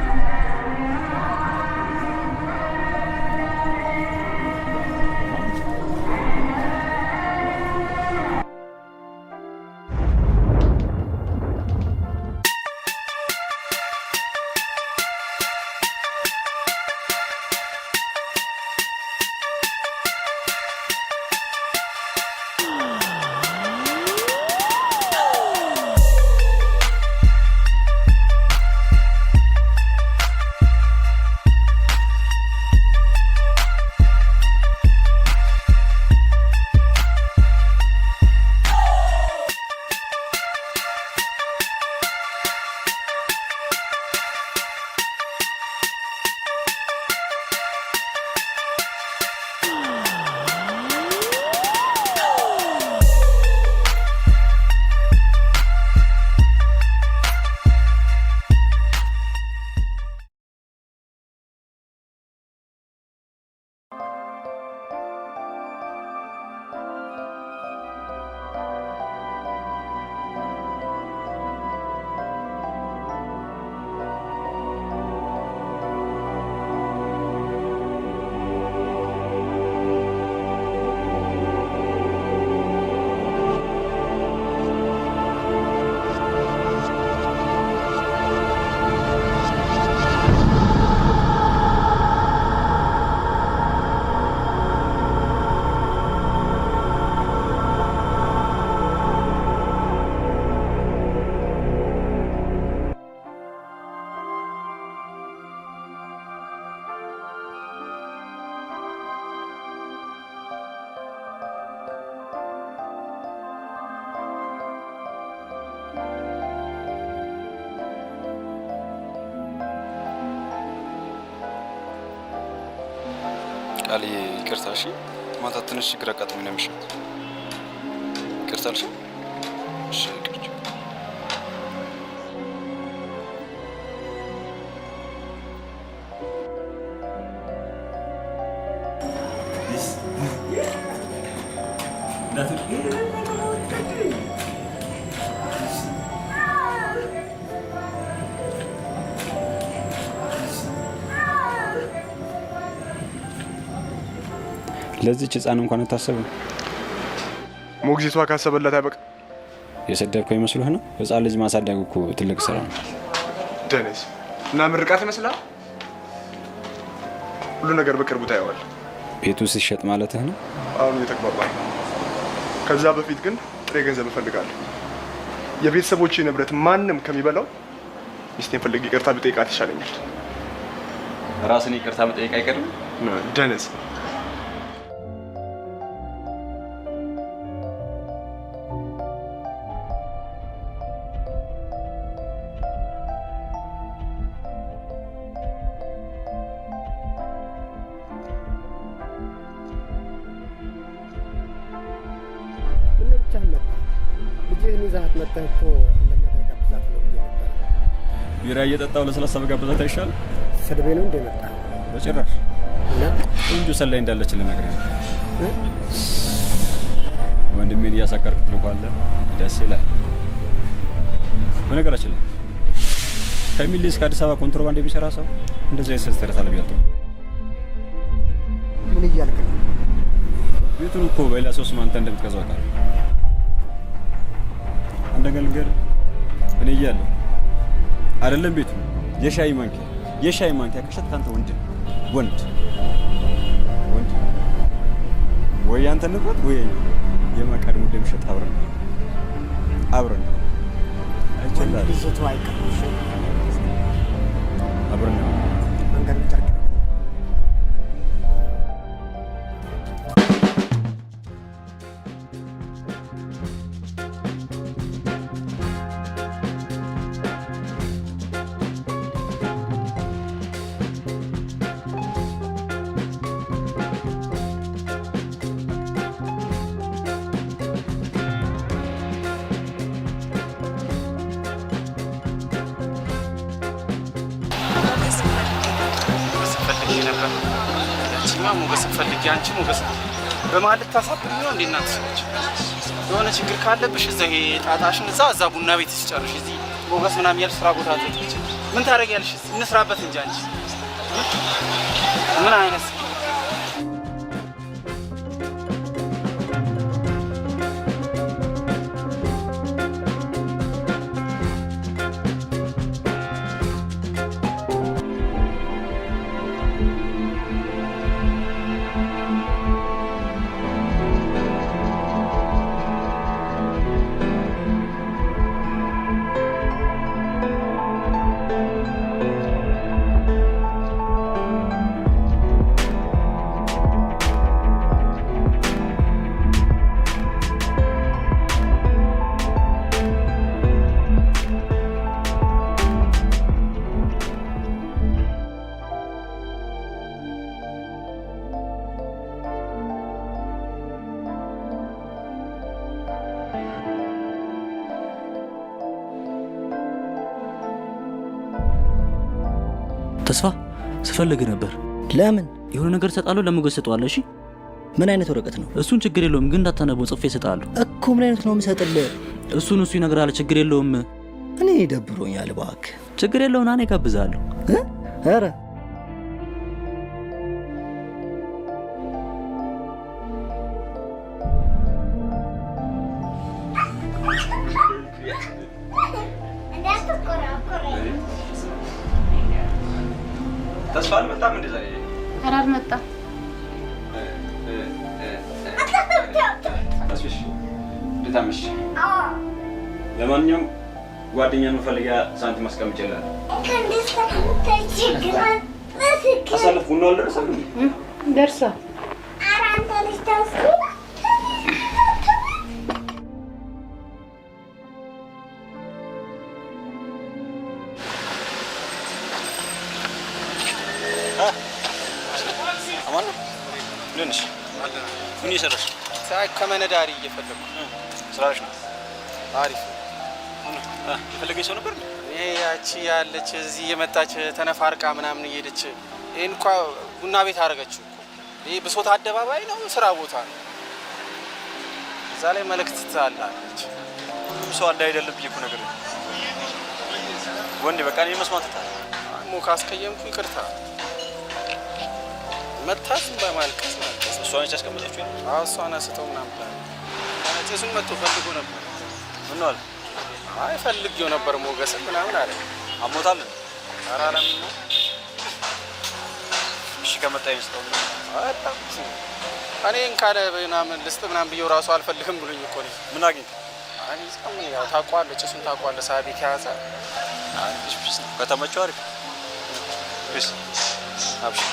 ቃል ይቅርታ እሺ። ማታ ትንሽ ችግር አጋጥሞኝ ነው የምሽት። ይቅርታ አልሽ? እሺ ይቅርታ። ለዚህች ህፃን እንኳን አታስብም። ሞግዚቷ ካሰበላት አይበቃ። የሰደብከው ይመስልህ ነው? ህፃን ልጅ ማሳደግ እኮ ትልቅ ስራ ነው ደነስ። እና ምርቃት ይመስላል። ሁሉ ነገር በቅርቡ ታየዋል። ቤቱ ሲሸጥ ማለትህ ነው? አሁን እየተግባባን ነው። ከዛ በፊት ግን ጥሬ ገንዘብ እፈልጋለሁ። የቤተሰቦቼ ንብረት ማንም ከሚበላው ሚስቴን ፈልጌ ይቅርታ ብጠይቃት ይሻለኛል። ራስን ይቅርታ መጠየቅ አይቀርም ደነስ። ቢራ እየጠጣው ለስላሳ በጋበዛት አይሻል? ስድቤ ነው እንደ መጣ በጭራሽ። ቆንጆ ሰላይ እንዳለች ልነግርህ። ወንድሜን እያሳከርኩት ልኳለ። ደስ ይላል። በነገራችን ላይ ከሚል እስከ አዲስ አበባ ኮንትሮባንድ የሚሰራ ሰው እንደዚህ አይነት ተረታ ለቢያልጥ ምን እያልክ ነው? ቤቱን እኮ በሌላ ሰው ስም አንተ እንደምትገዛው አውቃለሁ። አንድ ነገር እኔ እያለሁ አይደለም ቤቱ የሻይ ማንኪያ ከሸጥክ አንተ ወንድ ወይ አንተ ንብረት ወይ የማቀድሙ እንደምሸጥ አብረን አይቻልም። ይዘቱ አይቀርሽ አብረን መንገድ ጨርቅ ለማንኛውም ሞገስ ፈልጊ። አንቺ ሞገስ በመሀል ልታሳብኝ ነው እንዴ? እናንተ ሰዎች የሆነ ችግር ካለብሽ እዛ ይሄ ጣጣሽን እዛ ቡና ቤት ሲጨርሽ እዚህ ሞገስ ምናምን ያልሽ ስራ ቦታ ትሄጂ ምን ታደርጊያለሽ? እንስራበት እንጂ አንቺ ምን አይነት ተስፋ ስፈልግ ነበር። ለምን? የሆነ ነገር ሰጣለሁ፣ ለሞገስ ሰጠዋለሁ። እሺ ምን አይነት ወረቀት ነው? እሱን ችግር የለውም ግን እንዳታነበው ጽፌ እሰጥሃለሁ እኮ። ምን አይነት ነው የምሰጥልህ? እሱ ይነግራል። ችግር የለውም። እኔ ደብሮኛል እባክህ። ችግር የለውም ና እኔ እጋብዝሃለሁ። ኧረ ተስፋ አልመጣም እንዴ ዛሬ? ኧረ አልመጣም። ተስፋሽ እንዴት አመሽ? ለማንኛውም ጓደኛን መፈልጊያ ሳንቲም አስቀምጬልሃለሁ። አሳልፍ ቡና አልደረሰም? ደርሷል። ኧረ አንተ ልጅ ተስፋ ምን እየሰራሽ? ከመነዳሪ እየፈለኩ ስራሽ ነው? አሪፍ። የፈለገኝ ሰው ነበር? ይሄ ያቺ ያለች እዚህ የመጣች ተነፋርቃ ምናምን እየሄደች ይሄን እንኳ ቡና ቤት አደረገችው እኮ። ይሄ ብሶት አደባባይ ነው፣ ስራ ቦታ ነው። እዛ ላይ መልእክት ትላለች። ሁሉም ሰው አንድ አይደለም ብዬ እኮ ነገር ነው ወንዴ። በቃ እኔ መስማት ታል ሞ ካስቀየምኩ ይቅርታ። መታስ በማልቀስ ማለት እሷ ነች ያስቀመጠችው? አዎ እሷ ናስተው ምናምን ብላ ጭሱን መጥቶ ፈልጎ ነበር። ምን ነው አለ? አይ ፈልጌው ነበር ሞገስ ምናምን አለ። አሞታል? ኧረ አላምን ነው። እሺ ከመጣ ይመስለው አጣኩ። እኔን ካለ ምናምን ልስጥ ምናምን ብዬው ራሱ አልፈልግም ብሎኝ እኮ ነው። ምን አግኝቶ? አይ እስካሁን ያው ታውቀዋለህ፣ ጭሱን ታውቀዋለህ። ሳቢ ከያዘ ከተመቸው አሪፍ ፒስ አብሽ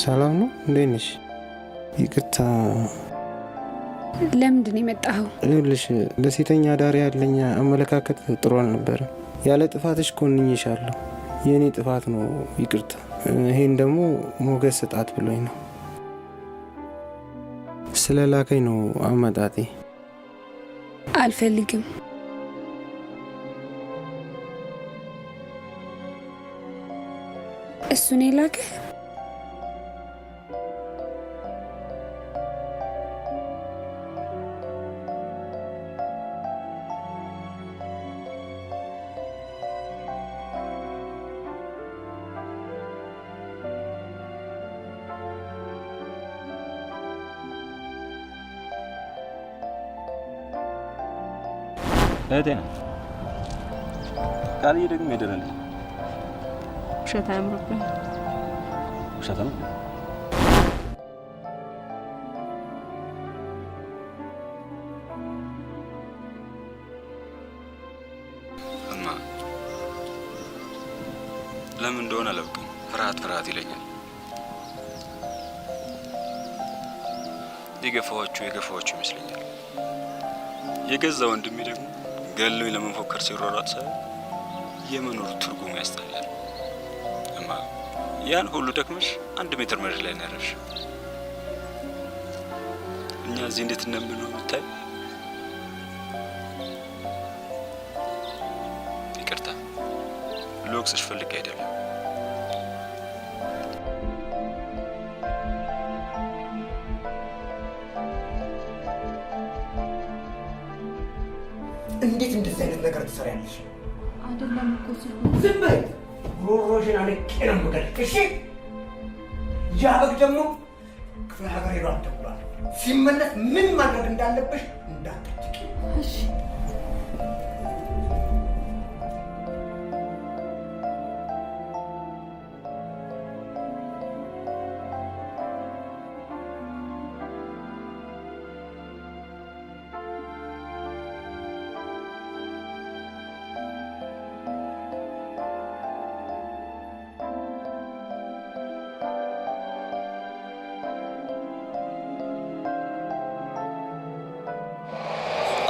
ሰላም ነው? እንዴት ነሽ? ይቅርታ። ለምንድን ነው የመጣኸው? ይኸውልሽ ለሴተኛ አዳሪ ያለኝ አመለካከት ጥሩ አልነበረም። ያለ ጥፋትሽ ኮንኜሻለሁ። የእኔ ጥፋት ነው፣ ይቅርታ። ይሄን ደግሞ ሞገስ ስጣት ብሎኝ ነው። ስለላከኝ ነው አመጣጤ። አልፈልግም። እሱን የላከ እህቴ ናት። ቃልዬ ደግሞ የደረለ ውሸት አያምርብኝ። ውሸት ነው። እማ ለምን እንደሆነ አላውቅም፣ ፍርሃት ይለኛል። የገፋዎቹ ይመስለኛል። የገዛ ወንድሜ ደግሞ ገለኝ ለመፎከር ሲሯሯጥ ሳይ የመኖር ትርጉም ያስጠላል። እማ ያን ሁሉ ደክመሽ 1 ሜትር መሬት ላይ ነው ያረፍሽ። እኛ እዚህ እንዴት እንደምንሆን ብታይ። ይቅርታ ልወቅስሽ ፈልጌ አይደለም። እንዴት እንደዚህ አይነት ነገር ትሰሪያለሽ? አይደለም እኮ ዝም በይ። ጉሮሮሽን አንቄ ነው የምገልሽ። እሺ? ያ በግ ደግሞ ክፍለ ሀገር ሄዷል ተብሏል። ሲመለስ ምን ማድረግ እንዳለብሽ እንዳትጠይቂ። እሺ?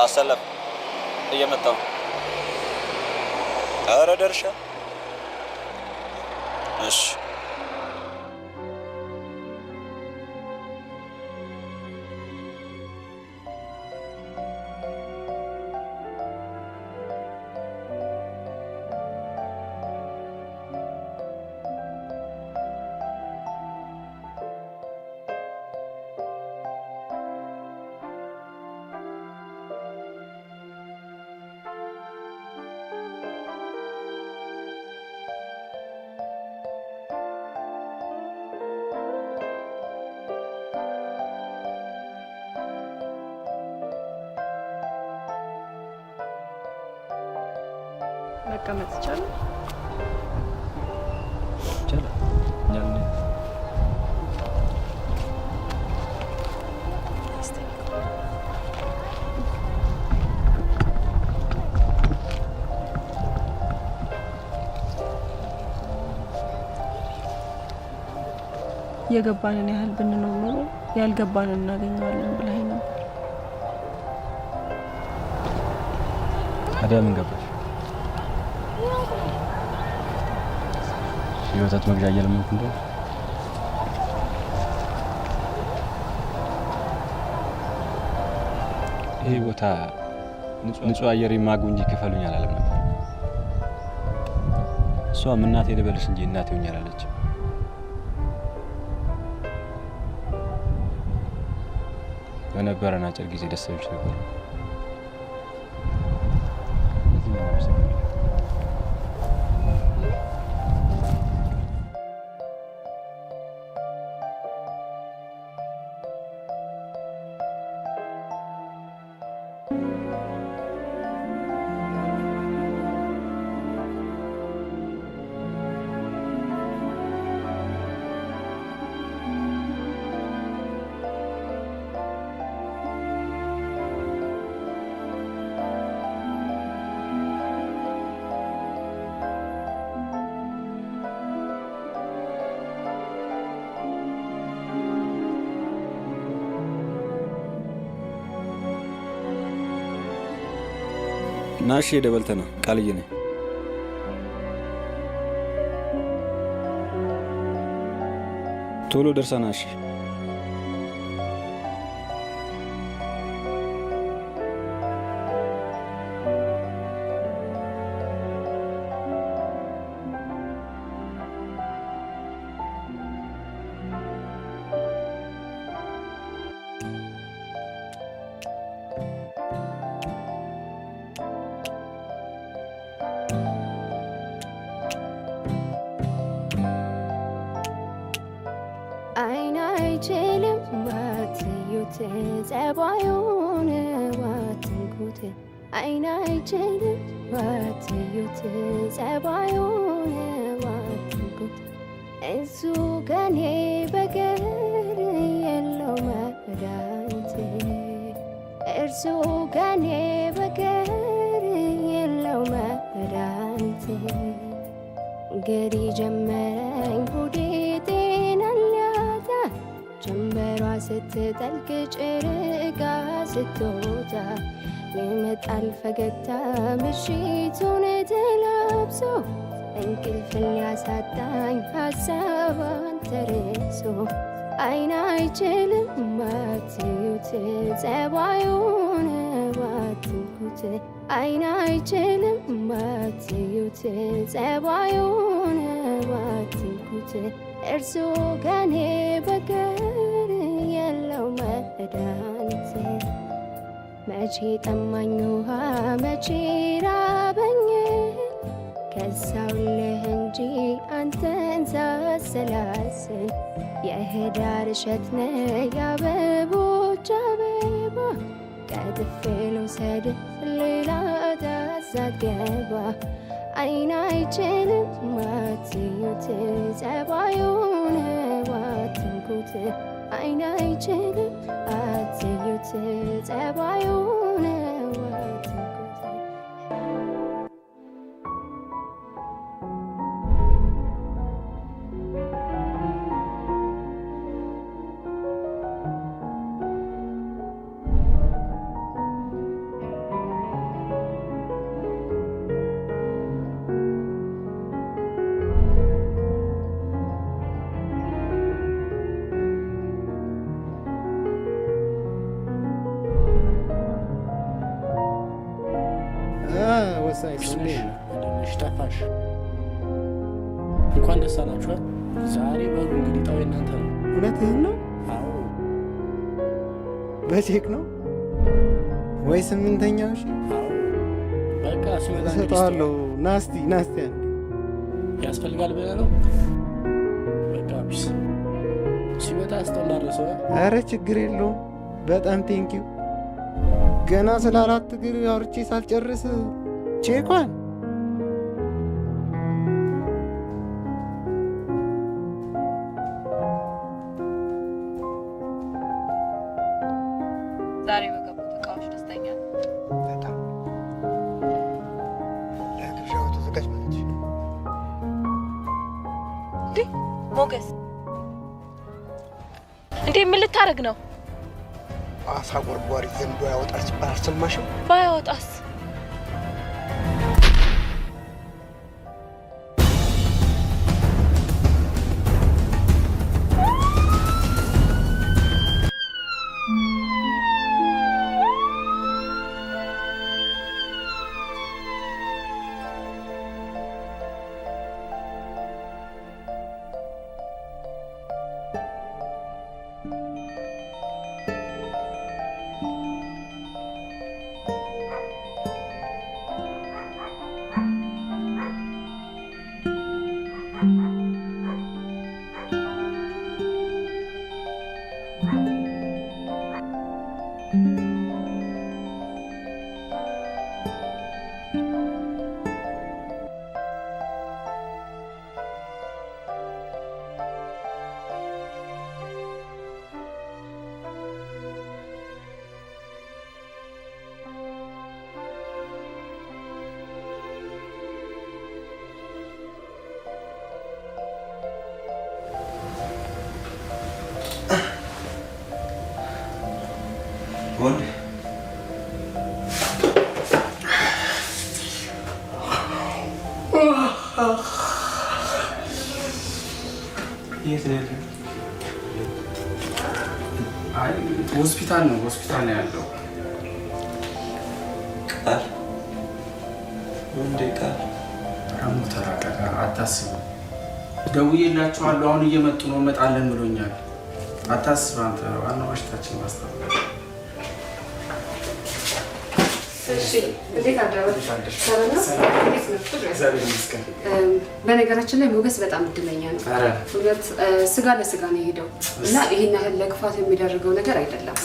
አሰለም እየመጣሁ። ኧረ ደርሻ። እሺ መቀመጥ ይቻላል? ይቻላል። የገባንን ያህል ብንኖር ኖሮ ያልገባንን እናገኘዋለን ብለኸኝ ነበር። ታዲያ ምን ገባሽ? የወተት መግዣ እየለመንኩ እንደሆነ ይሄ ቦታ ንጹህ አየር የማጉ እንጂ ክፈሉኝ አላለም ነበር። እሷም እናቴ ልበልሽ እንጂ እናቴ ሆኛል አለች። በነበረን አጭር ጊዜ ደስ ብሎሽ ነበር። ናሽ የደበልተና ቃልዬ ነኝ። ቶሎ ደርሰና እሺ። አይን አይችልም ባትዩት ጸባዩን ባትንኩት አይን አይችልም ባትዩት ጸባዩን ባትንኩት እሱ ከኔ በቀር የለው መድኃኒት እርሱ ከኔ በቀር የለው መድኃኒት ገሪ ጀመረኝ ሆዴ ጤና ሊያጣ ጀንበሯ ስትጠልቅ ጨረቃ ስትወጣ ይመጣል ፈገግታ ምሽቱን ተላብሶ እንቅልፍ ሊያሳጣኝ ሀሳቧን ተርሶ አይን አይችልም ባትዩት ጸባዩን ባትንኩት አይን አይችልም ባትዩት ጸባዩን ባትንኩት እርሱ ከኔ በቀር የለው መድኃኒት መቼ ጠማኝ ውሃ መቼ ራበኝ ከሳውልህ እንጂ አንተን ሳሰላስል የህዳር እሸት ነህ የአበቦች አበባ ቀጥፌ ልውሰድ ሌላ ታዛገባ አይን አይችልም ባትዩት ጸባዩን ባትንኩት አይን አይችልም ባትዩት ጸባዩን ባትንኩት ጠፋሽ። እንኳን ደስ አላችሁ። ዛሬ በሩ እንግዲህ ጣው እናንተ ነው። እውነትህን ነው? አዎ። በቼክ ነው ወይ? ስምንተኛው እሺ፣ በቃ ሲመጣ እሰጠዋለሁ። ናስቲ አንዴ ያስፈልጋል ብለህ ነው? በቃ ቢስ ሲመጣ አስተውላለሁ። አረ ችግር የለውም። በጣም ቴንኪው። ገና ስለ 4 እግር አውርቼ ሳልጨርስ ቼኳን ዛሬ በገቡት እቃዎች ደስተኛ በጣም ለግብዣው ተዘጋጅ ማለት ነው። እንዴ ሞገስ፣ እንዴ ምን ልታረግ ነው? አሳ ጎርጓሪ ዘንዶ ያወጣል ሲባል አልሰማሽም? ባያወጣስ? ወንድ የት ነው ያለው? አይ ሆስፒታል ነው ያለው። ቃል ወንዴ ቃል አሙ ተረጋጋ፣ አታስብ። ደውዬላችኋለሁ፣ አሁን እየመጡ ነው፣ እመጣለን ብሎኛል። አታስብ አንተ፣ ዋናው በሽታችን ማስታወቅ። እንዴት አደረሽ? በነገራችን ላይ ሞገስ በጣም እድለኛ ነው። እውነት ስጋ ለስጋ ነው የሄደው እና ይሄን ያህል ለክፋት የሚደረገው ነገር አይደለም።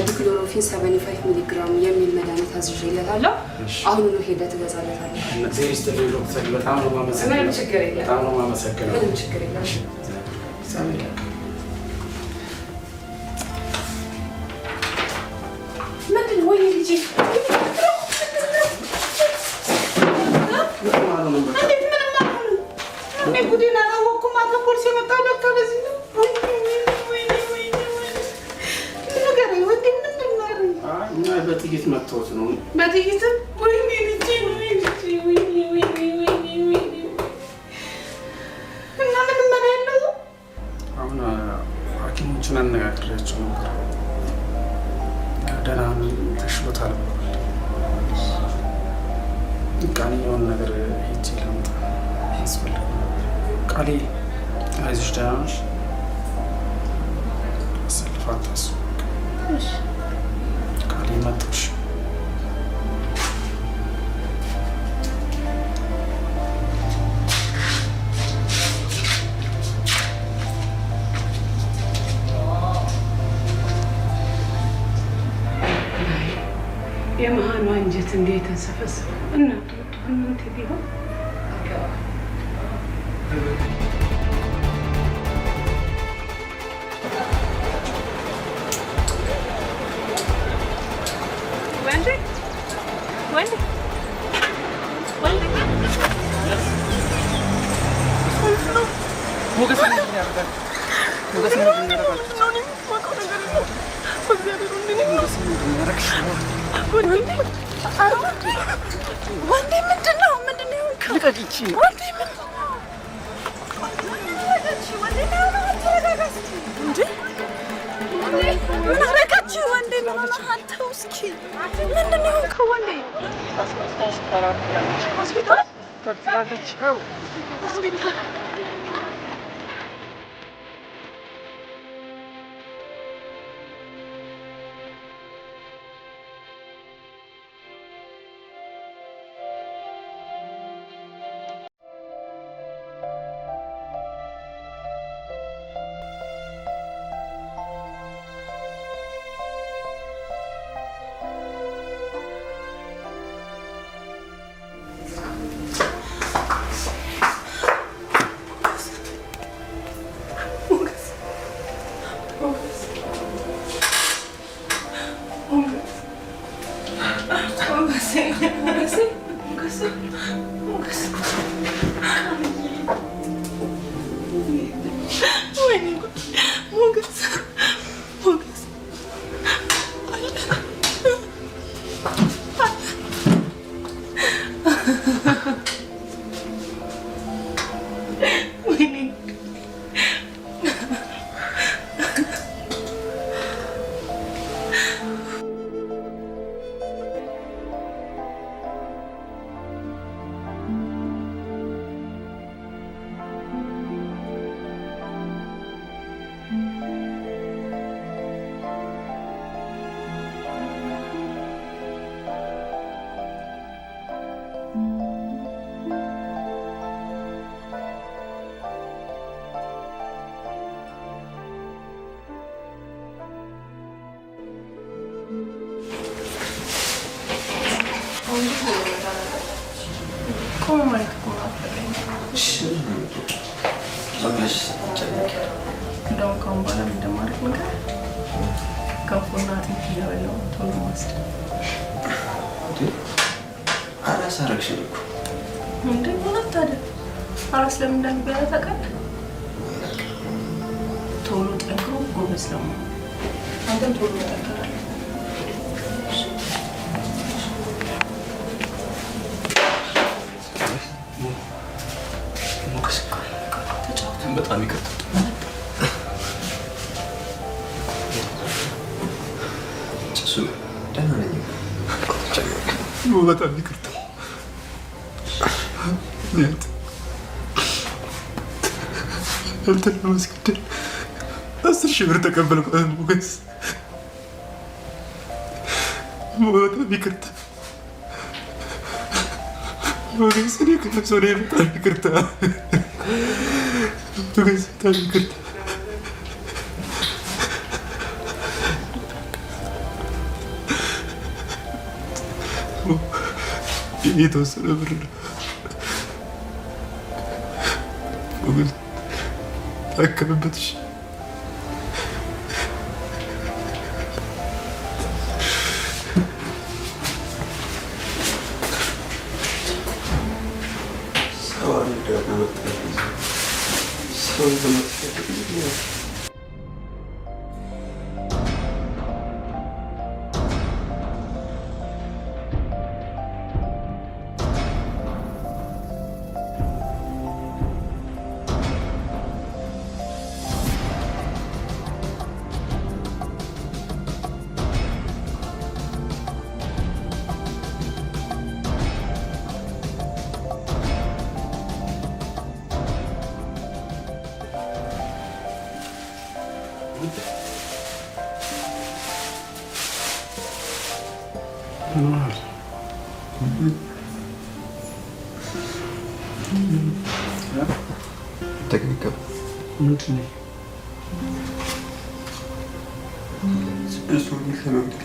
ዲክሎሮፊን 75 ሚሊግራም የሚል መድኃኒት አዝዤለታለሁ። አሁኑኑ ሄደህ ትገዛለታለህ። ምንም ችግር የለም። ምንም ችግር የለም። ምንድን ነው ወይ ልጄ? እኔ ጉዴን አላወኩም። አቶ ፖሊስ የመጣው ለካ ለዚህ ነው። ንገረኝ ወንዴ፣ ምንድን ነው? እኛ በጥይት መጥቶት ነው። በጥይት? ወይኔ ልጄ፣ ወይኔ ልጄ፣ ወይኔ ወይኔ ወይኔ ወይኔ። እና ምንም መላ የለው? አሁን ሐኪሞችን አነጋግሬያቸው ነበር። ደህና ተሽሎታል። ቃሌ የሆነ ነገር ሄጄ ላምጣ ያስፈልጋል። ቃሌ አይዞሽ፣ ደህና ነሽ? አሰልፍ አታስብ። ቃሌ መጣሽ። የመሀኑ አንጀት እንዴት ተንሰፈሰፈ! እናቱ ምን ቢሆን ወንዴ ወንዴ ወንዴ ሞገስ ምን ያደርጋል? ሞገስ ምን ያደርጋል? ወንዴ ምንድን ነው? ምንድን ነው የሆንከው? ልቀቂኝ! ወንዴ ምንድን ነው? ምን አደረጋችሁ? ወንዴ ምን ሆነሃል? ተው እስኪ። ምንድን ነው የሆንከው? ወንዴ ሆስፒታል? ሆስፒታል እንደውም ከአሁን በኋላ ምን እንደማደርግ ነገር ከፎና አጥንት እያበላሁ ቶሎ ማስድ አራስ አደረግሽኝ እኮ እንዴ! እውነት ታዲያ አራስ ለምን እንደሚበላ ታውቃለህ? ቶሎ ጠንክሮ ጎበዝ ለመሆን አንተም ቶሎ ጠንክራለህ። በጣም ይቅርታ። ጭሱ ደህና ነኝ። በጣም ይቅርታ። አንተን ለማስገደል 10,000 ብር ተቀበልኩ። ሞገስ በጣም ይቅርታ። ሞገስ እኔ ከለቅሶ ነው የመጣሁ። ይቅርታ ሞገስ፣ በጣም ይቅርታ። የተወሰነ ብር ነው ሞገስ፣ ታከምበት። እሺ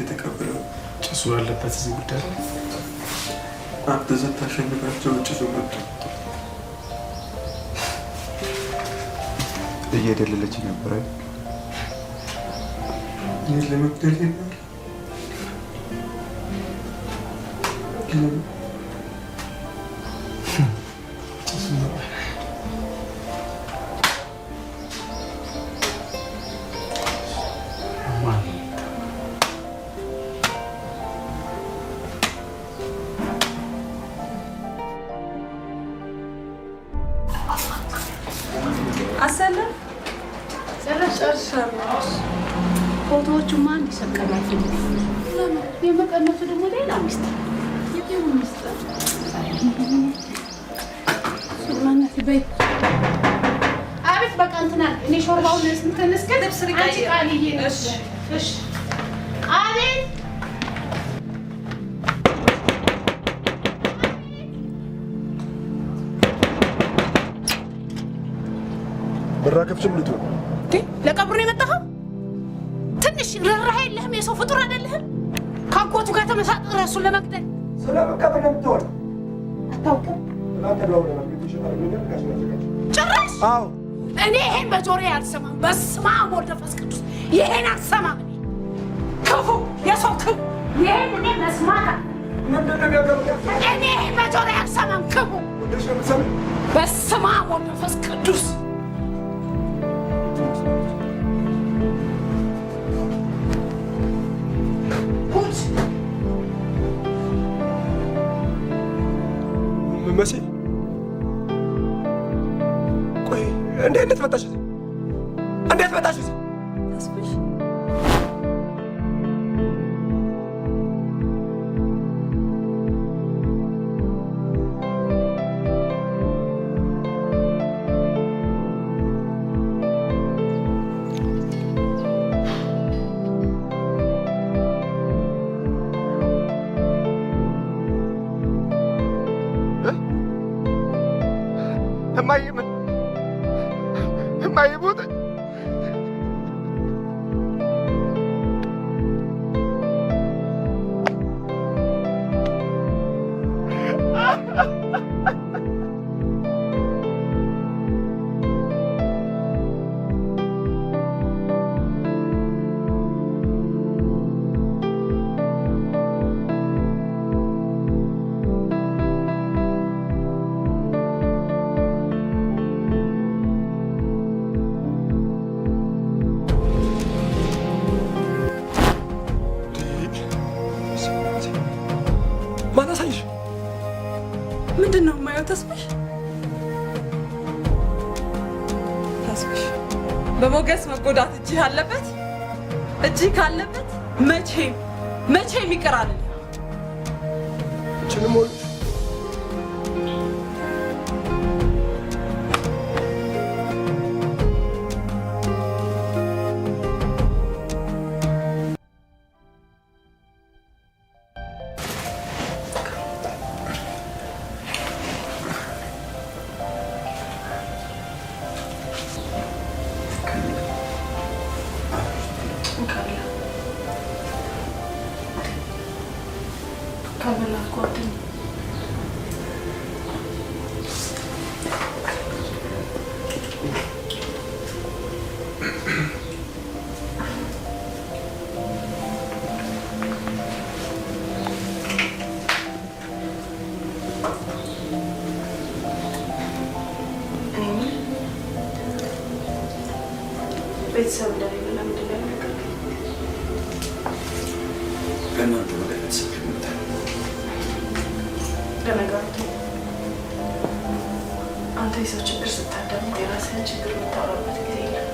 የተቀበለው ጭሱ ያለበት እዚህ ጉዳይ አንተ ስታሸንፋቸው ጭሱ መጡ። እየደለለች ነበረ። ይህ ለመግደል ነበር። አሰለም ጨርሻለሁ። ፎቶዎቹማ አንድ ይሰቀላሉ። ለምን የመቀነቱ ደግሞ ሌላ ሚስጥር የጤሩ ሚስጥር ማናት በይ። አቤት በቃ እንትና እኔ ሾርባውን ስንተነስከ ልብስ ቃል እሺ እሺ አቤት በራከፍችም ልትሆን ለቀብሩ ነው የመጣኸው? ትንሽ ርህራሄ የለህም? የሰው ፍጡር አይደለህም? ከአጎቱ ጋር ተመሳጥረህ እሱን ለመግደል ስለመቀበል ነው የምትሆን። አታውቅም ጭራሽ። አዎ እኔ ይሄን በጆሮዬ አልሰማም። በስመ አብ ወወልድ ወመንፈስ ቅዱስ ይሄን አልሰማም። እኔ ክፉ የሰው ክፉ ይሄን እኔ መስማት እኔ ይሄን በጆሮዬ አልሰማም። ክፉ በስመ አብ ወወልድ ወመንፈስ ቅዱስ መሲ ቆይ፣ እንዴት መጣሽ? እንዴት መጣሽ? ተስፍሽ እማዬ ሞተች። ምንድን ነው የማየው? ተስፍሽ ተስፍሽ በሞገስ መጎዳት እጅህ አለበት። እጅህ ካለበት መቼም ይቀራል። ጓደኛዬ ቤተሰብ እንደሌለ ለምንድን ነው ያልነገርከኝ? ከእናንተ በላይ ቤተሰብ ይመጣል። ለነገሩ አንተ የሰው ችግር ስታዳምጥ የራስህን ችግር የምታወራበት ጊዜ የለም።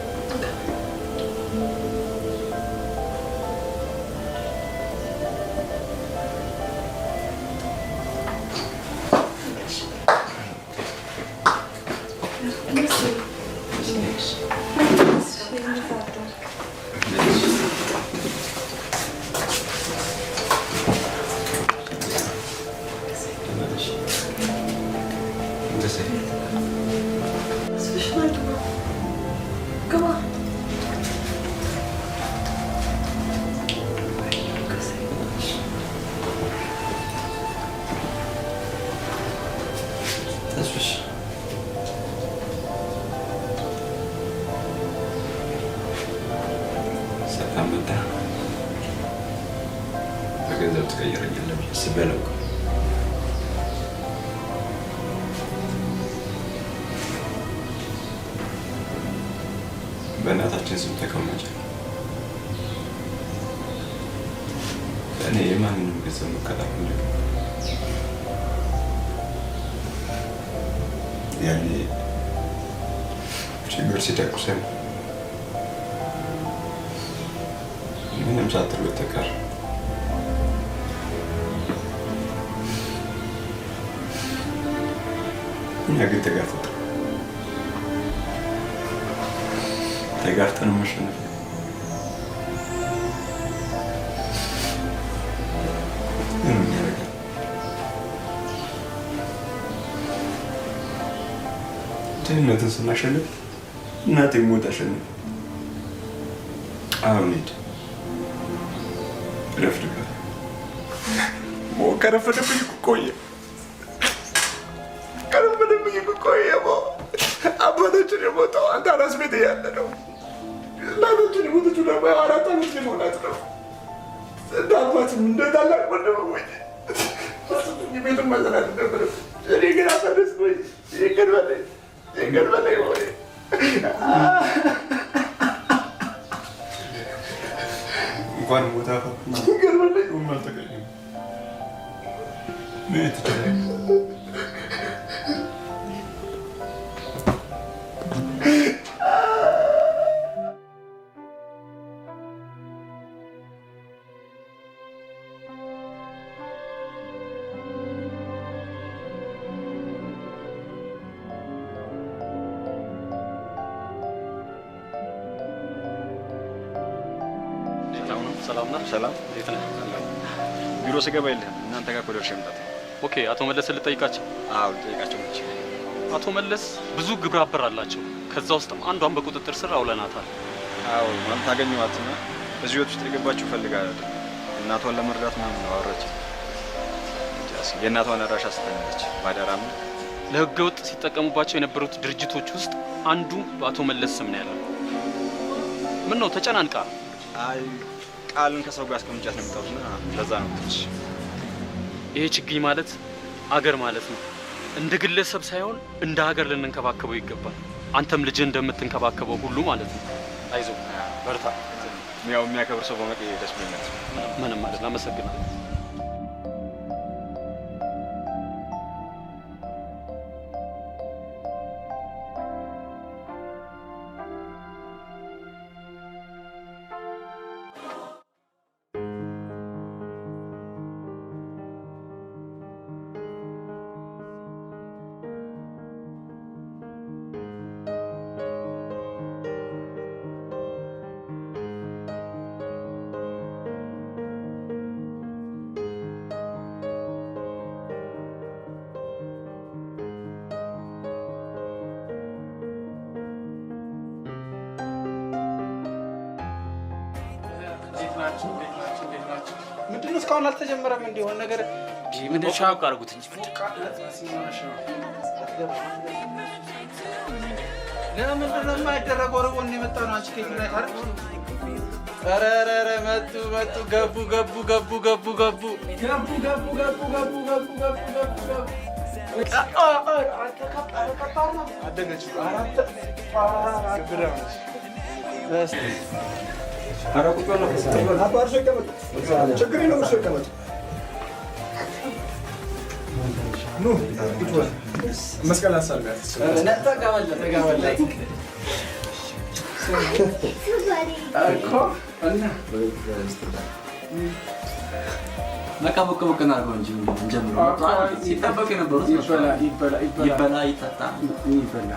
ሰላም መጣ። በገንዘብ ትቀይረኛለህ ብዬ አስቤ አላውቅም። በእናታችን ስም ተቀመጨ። እኔ የማንንም ገንዘብ መከታተል ያኔ ችግር ሲደቁሰን ምንም ሳትል በስተቀር እኛ ግን ተጋፍጠን መሸነፍ ምንም ያደርጋል። ድህነትን ስናሸንፍ እናቴ ሞት አሸንፍ። አሁን ሂድ ረፍድበት። ከረፈደብኝ ቆየ አባታችን የሞተው አንተ አራስ ቤት እያለ ነው። እናታችን የሞተችው ደግሞ 4 ዓመት ሊሞላት ነው። እንደ አባትም እንደ ታላቅ ወንድም ወይ ቤቱን መዘናት ነበር። እኔ ግን አፈረስኩኝ። ይቅር በለኝ ወይ እንኳን ሞታ ይቅር በለኝ አልተገኘም። ቤት ሰላም እንዴት ነህ? ቢሮ ስገባ የለህም። እናንተ ጋር ኮደርሽ መጣት። ኦኬ፣ አቶ መለስ ልጠይቃቸው? አዎ ልጠይቃቸው ነች። አቶ መለስ ብዙ ግብረ አበር አላቸው። ከዛ ውስጥም አንዷን በቁጥጥር ስር አውለናታል። አዎ ማለት አገኘኋትና እዚህ ህይወት ውስጥ የገባችሁ ፈልጋ አይደለም። እናቷን ለመርዳት ምናምን ነው አወራች። የእናቷን አድራሻ ስትነግረች ባዳራም ለህገ ወጥ ሲጠቀሙባቸው የነበሩት ድርጅቶች ውስጥ አንዱ በአቶ መለስ ስም ነው ያለው። ምን ነው ተጨናንቃ? አይ ቃልን ከሰው ጋር አስቀምጫት ነው የምታውቁና ለዛ ነው ትንሽ። ይሄ ችግኝ ማለት አገር ማለት ነው። እንደ ግለሰብ ሳይሆን እንደ ሀገር ልንንከባከበው ይገባል። አንተም ልጅ እንደምትንከባከበው ሁሉ ማለት ነው። አይዞህ በርታ። ያው የሚያከብር ሰው በመቀየር ደስ ብሎኛል። ምንም ማለት አመሰግናለሁ። ምንድነው እስካሁን አልተጀመረም? እንዲሆን ነገር ምን ሻው አድርጉት እንጂ ለምንድን ነው የማይደረገው? ርቦ እንደመጣ ነው። አንቺ ከየት ላይ ታርቅ? ኧረ መጡ ገቡ መስቀል አሳልጋት በቃ ቦቅ እናድርገው እንጂ እንጀምር። ሲጠበቅ የነበሩት ይበላ ይጠጣ ይበላ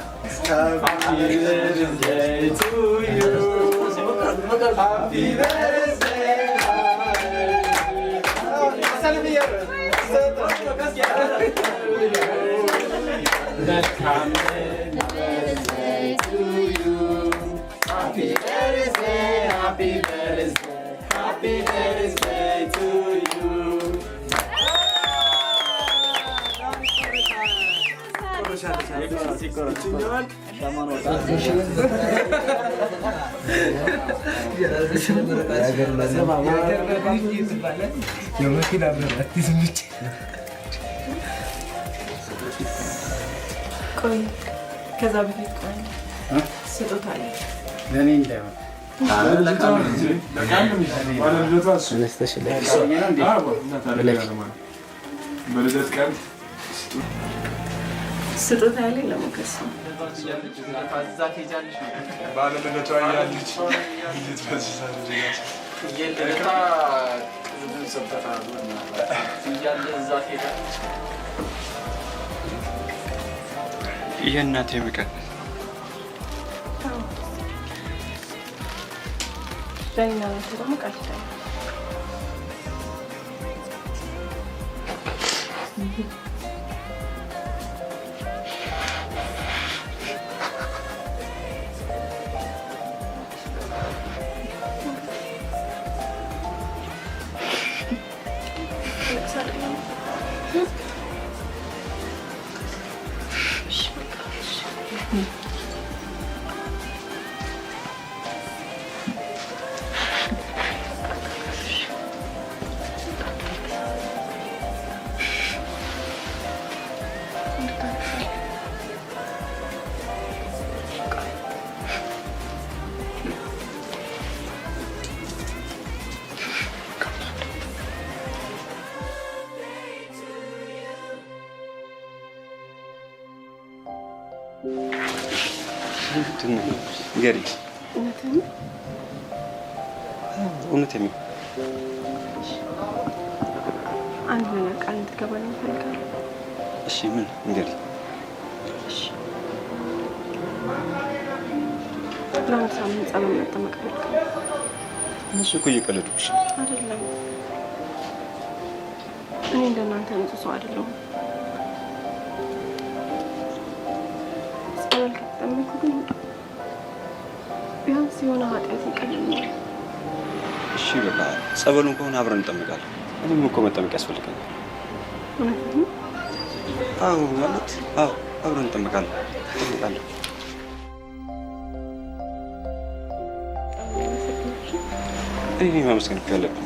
ቆይ ከዛ በፊት ቆይ ስጦታ አለ ለኔ እንዳይሆን በልደት ቀን ስጦታ ያለኝ ለሞገስ ነው። ባለልደቷ እያለች እንዴት በዚህ የእናቴ ምቀን በእኛ ነው ደግሞ ቀርታ ገሪ እውነቴን ነው። አንድ ነገር ቃል እንድትገባልኝ እፈልጋለሁ። እሺ ምን እንገሪ? ለአንድ ሳምንት ጸበል መጠመቅ እፈልጋለሁ። እነሱ እኮ እየቀለዱብሽ አይደለም። እኔ እንደናንተ ንጹህ ሰው አይደለሁም። ጸበል ከተጠመቅኩ ግን ቢያንስ የሆነ ኃጢአት ይቀልኛል። እሺ በቃ ጸበሉን ከሆነ አብረን እንጠመቃለን። እኔም እኮ መጠመቅ ያስፈልገኛል። እውነት ነው? አዎ ማለት አዎ፣ አብረን እንጠመቃለን። እኔ ማመስገን እኮ ያለብን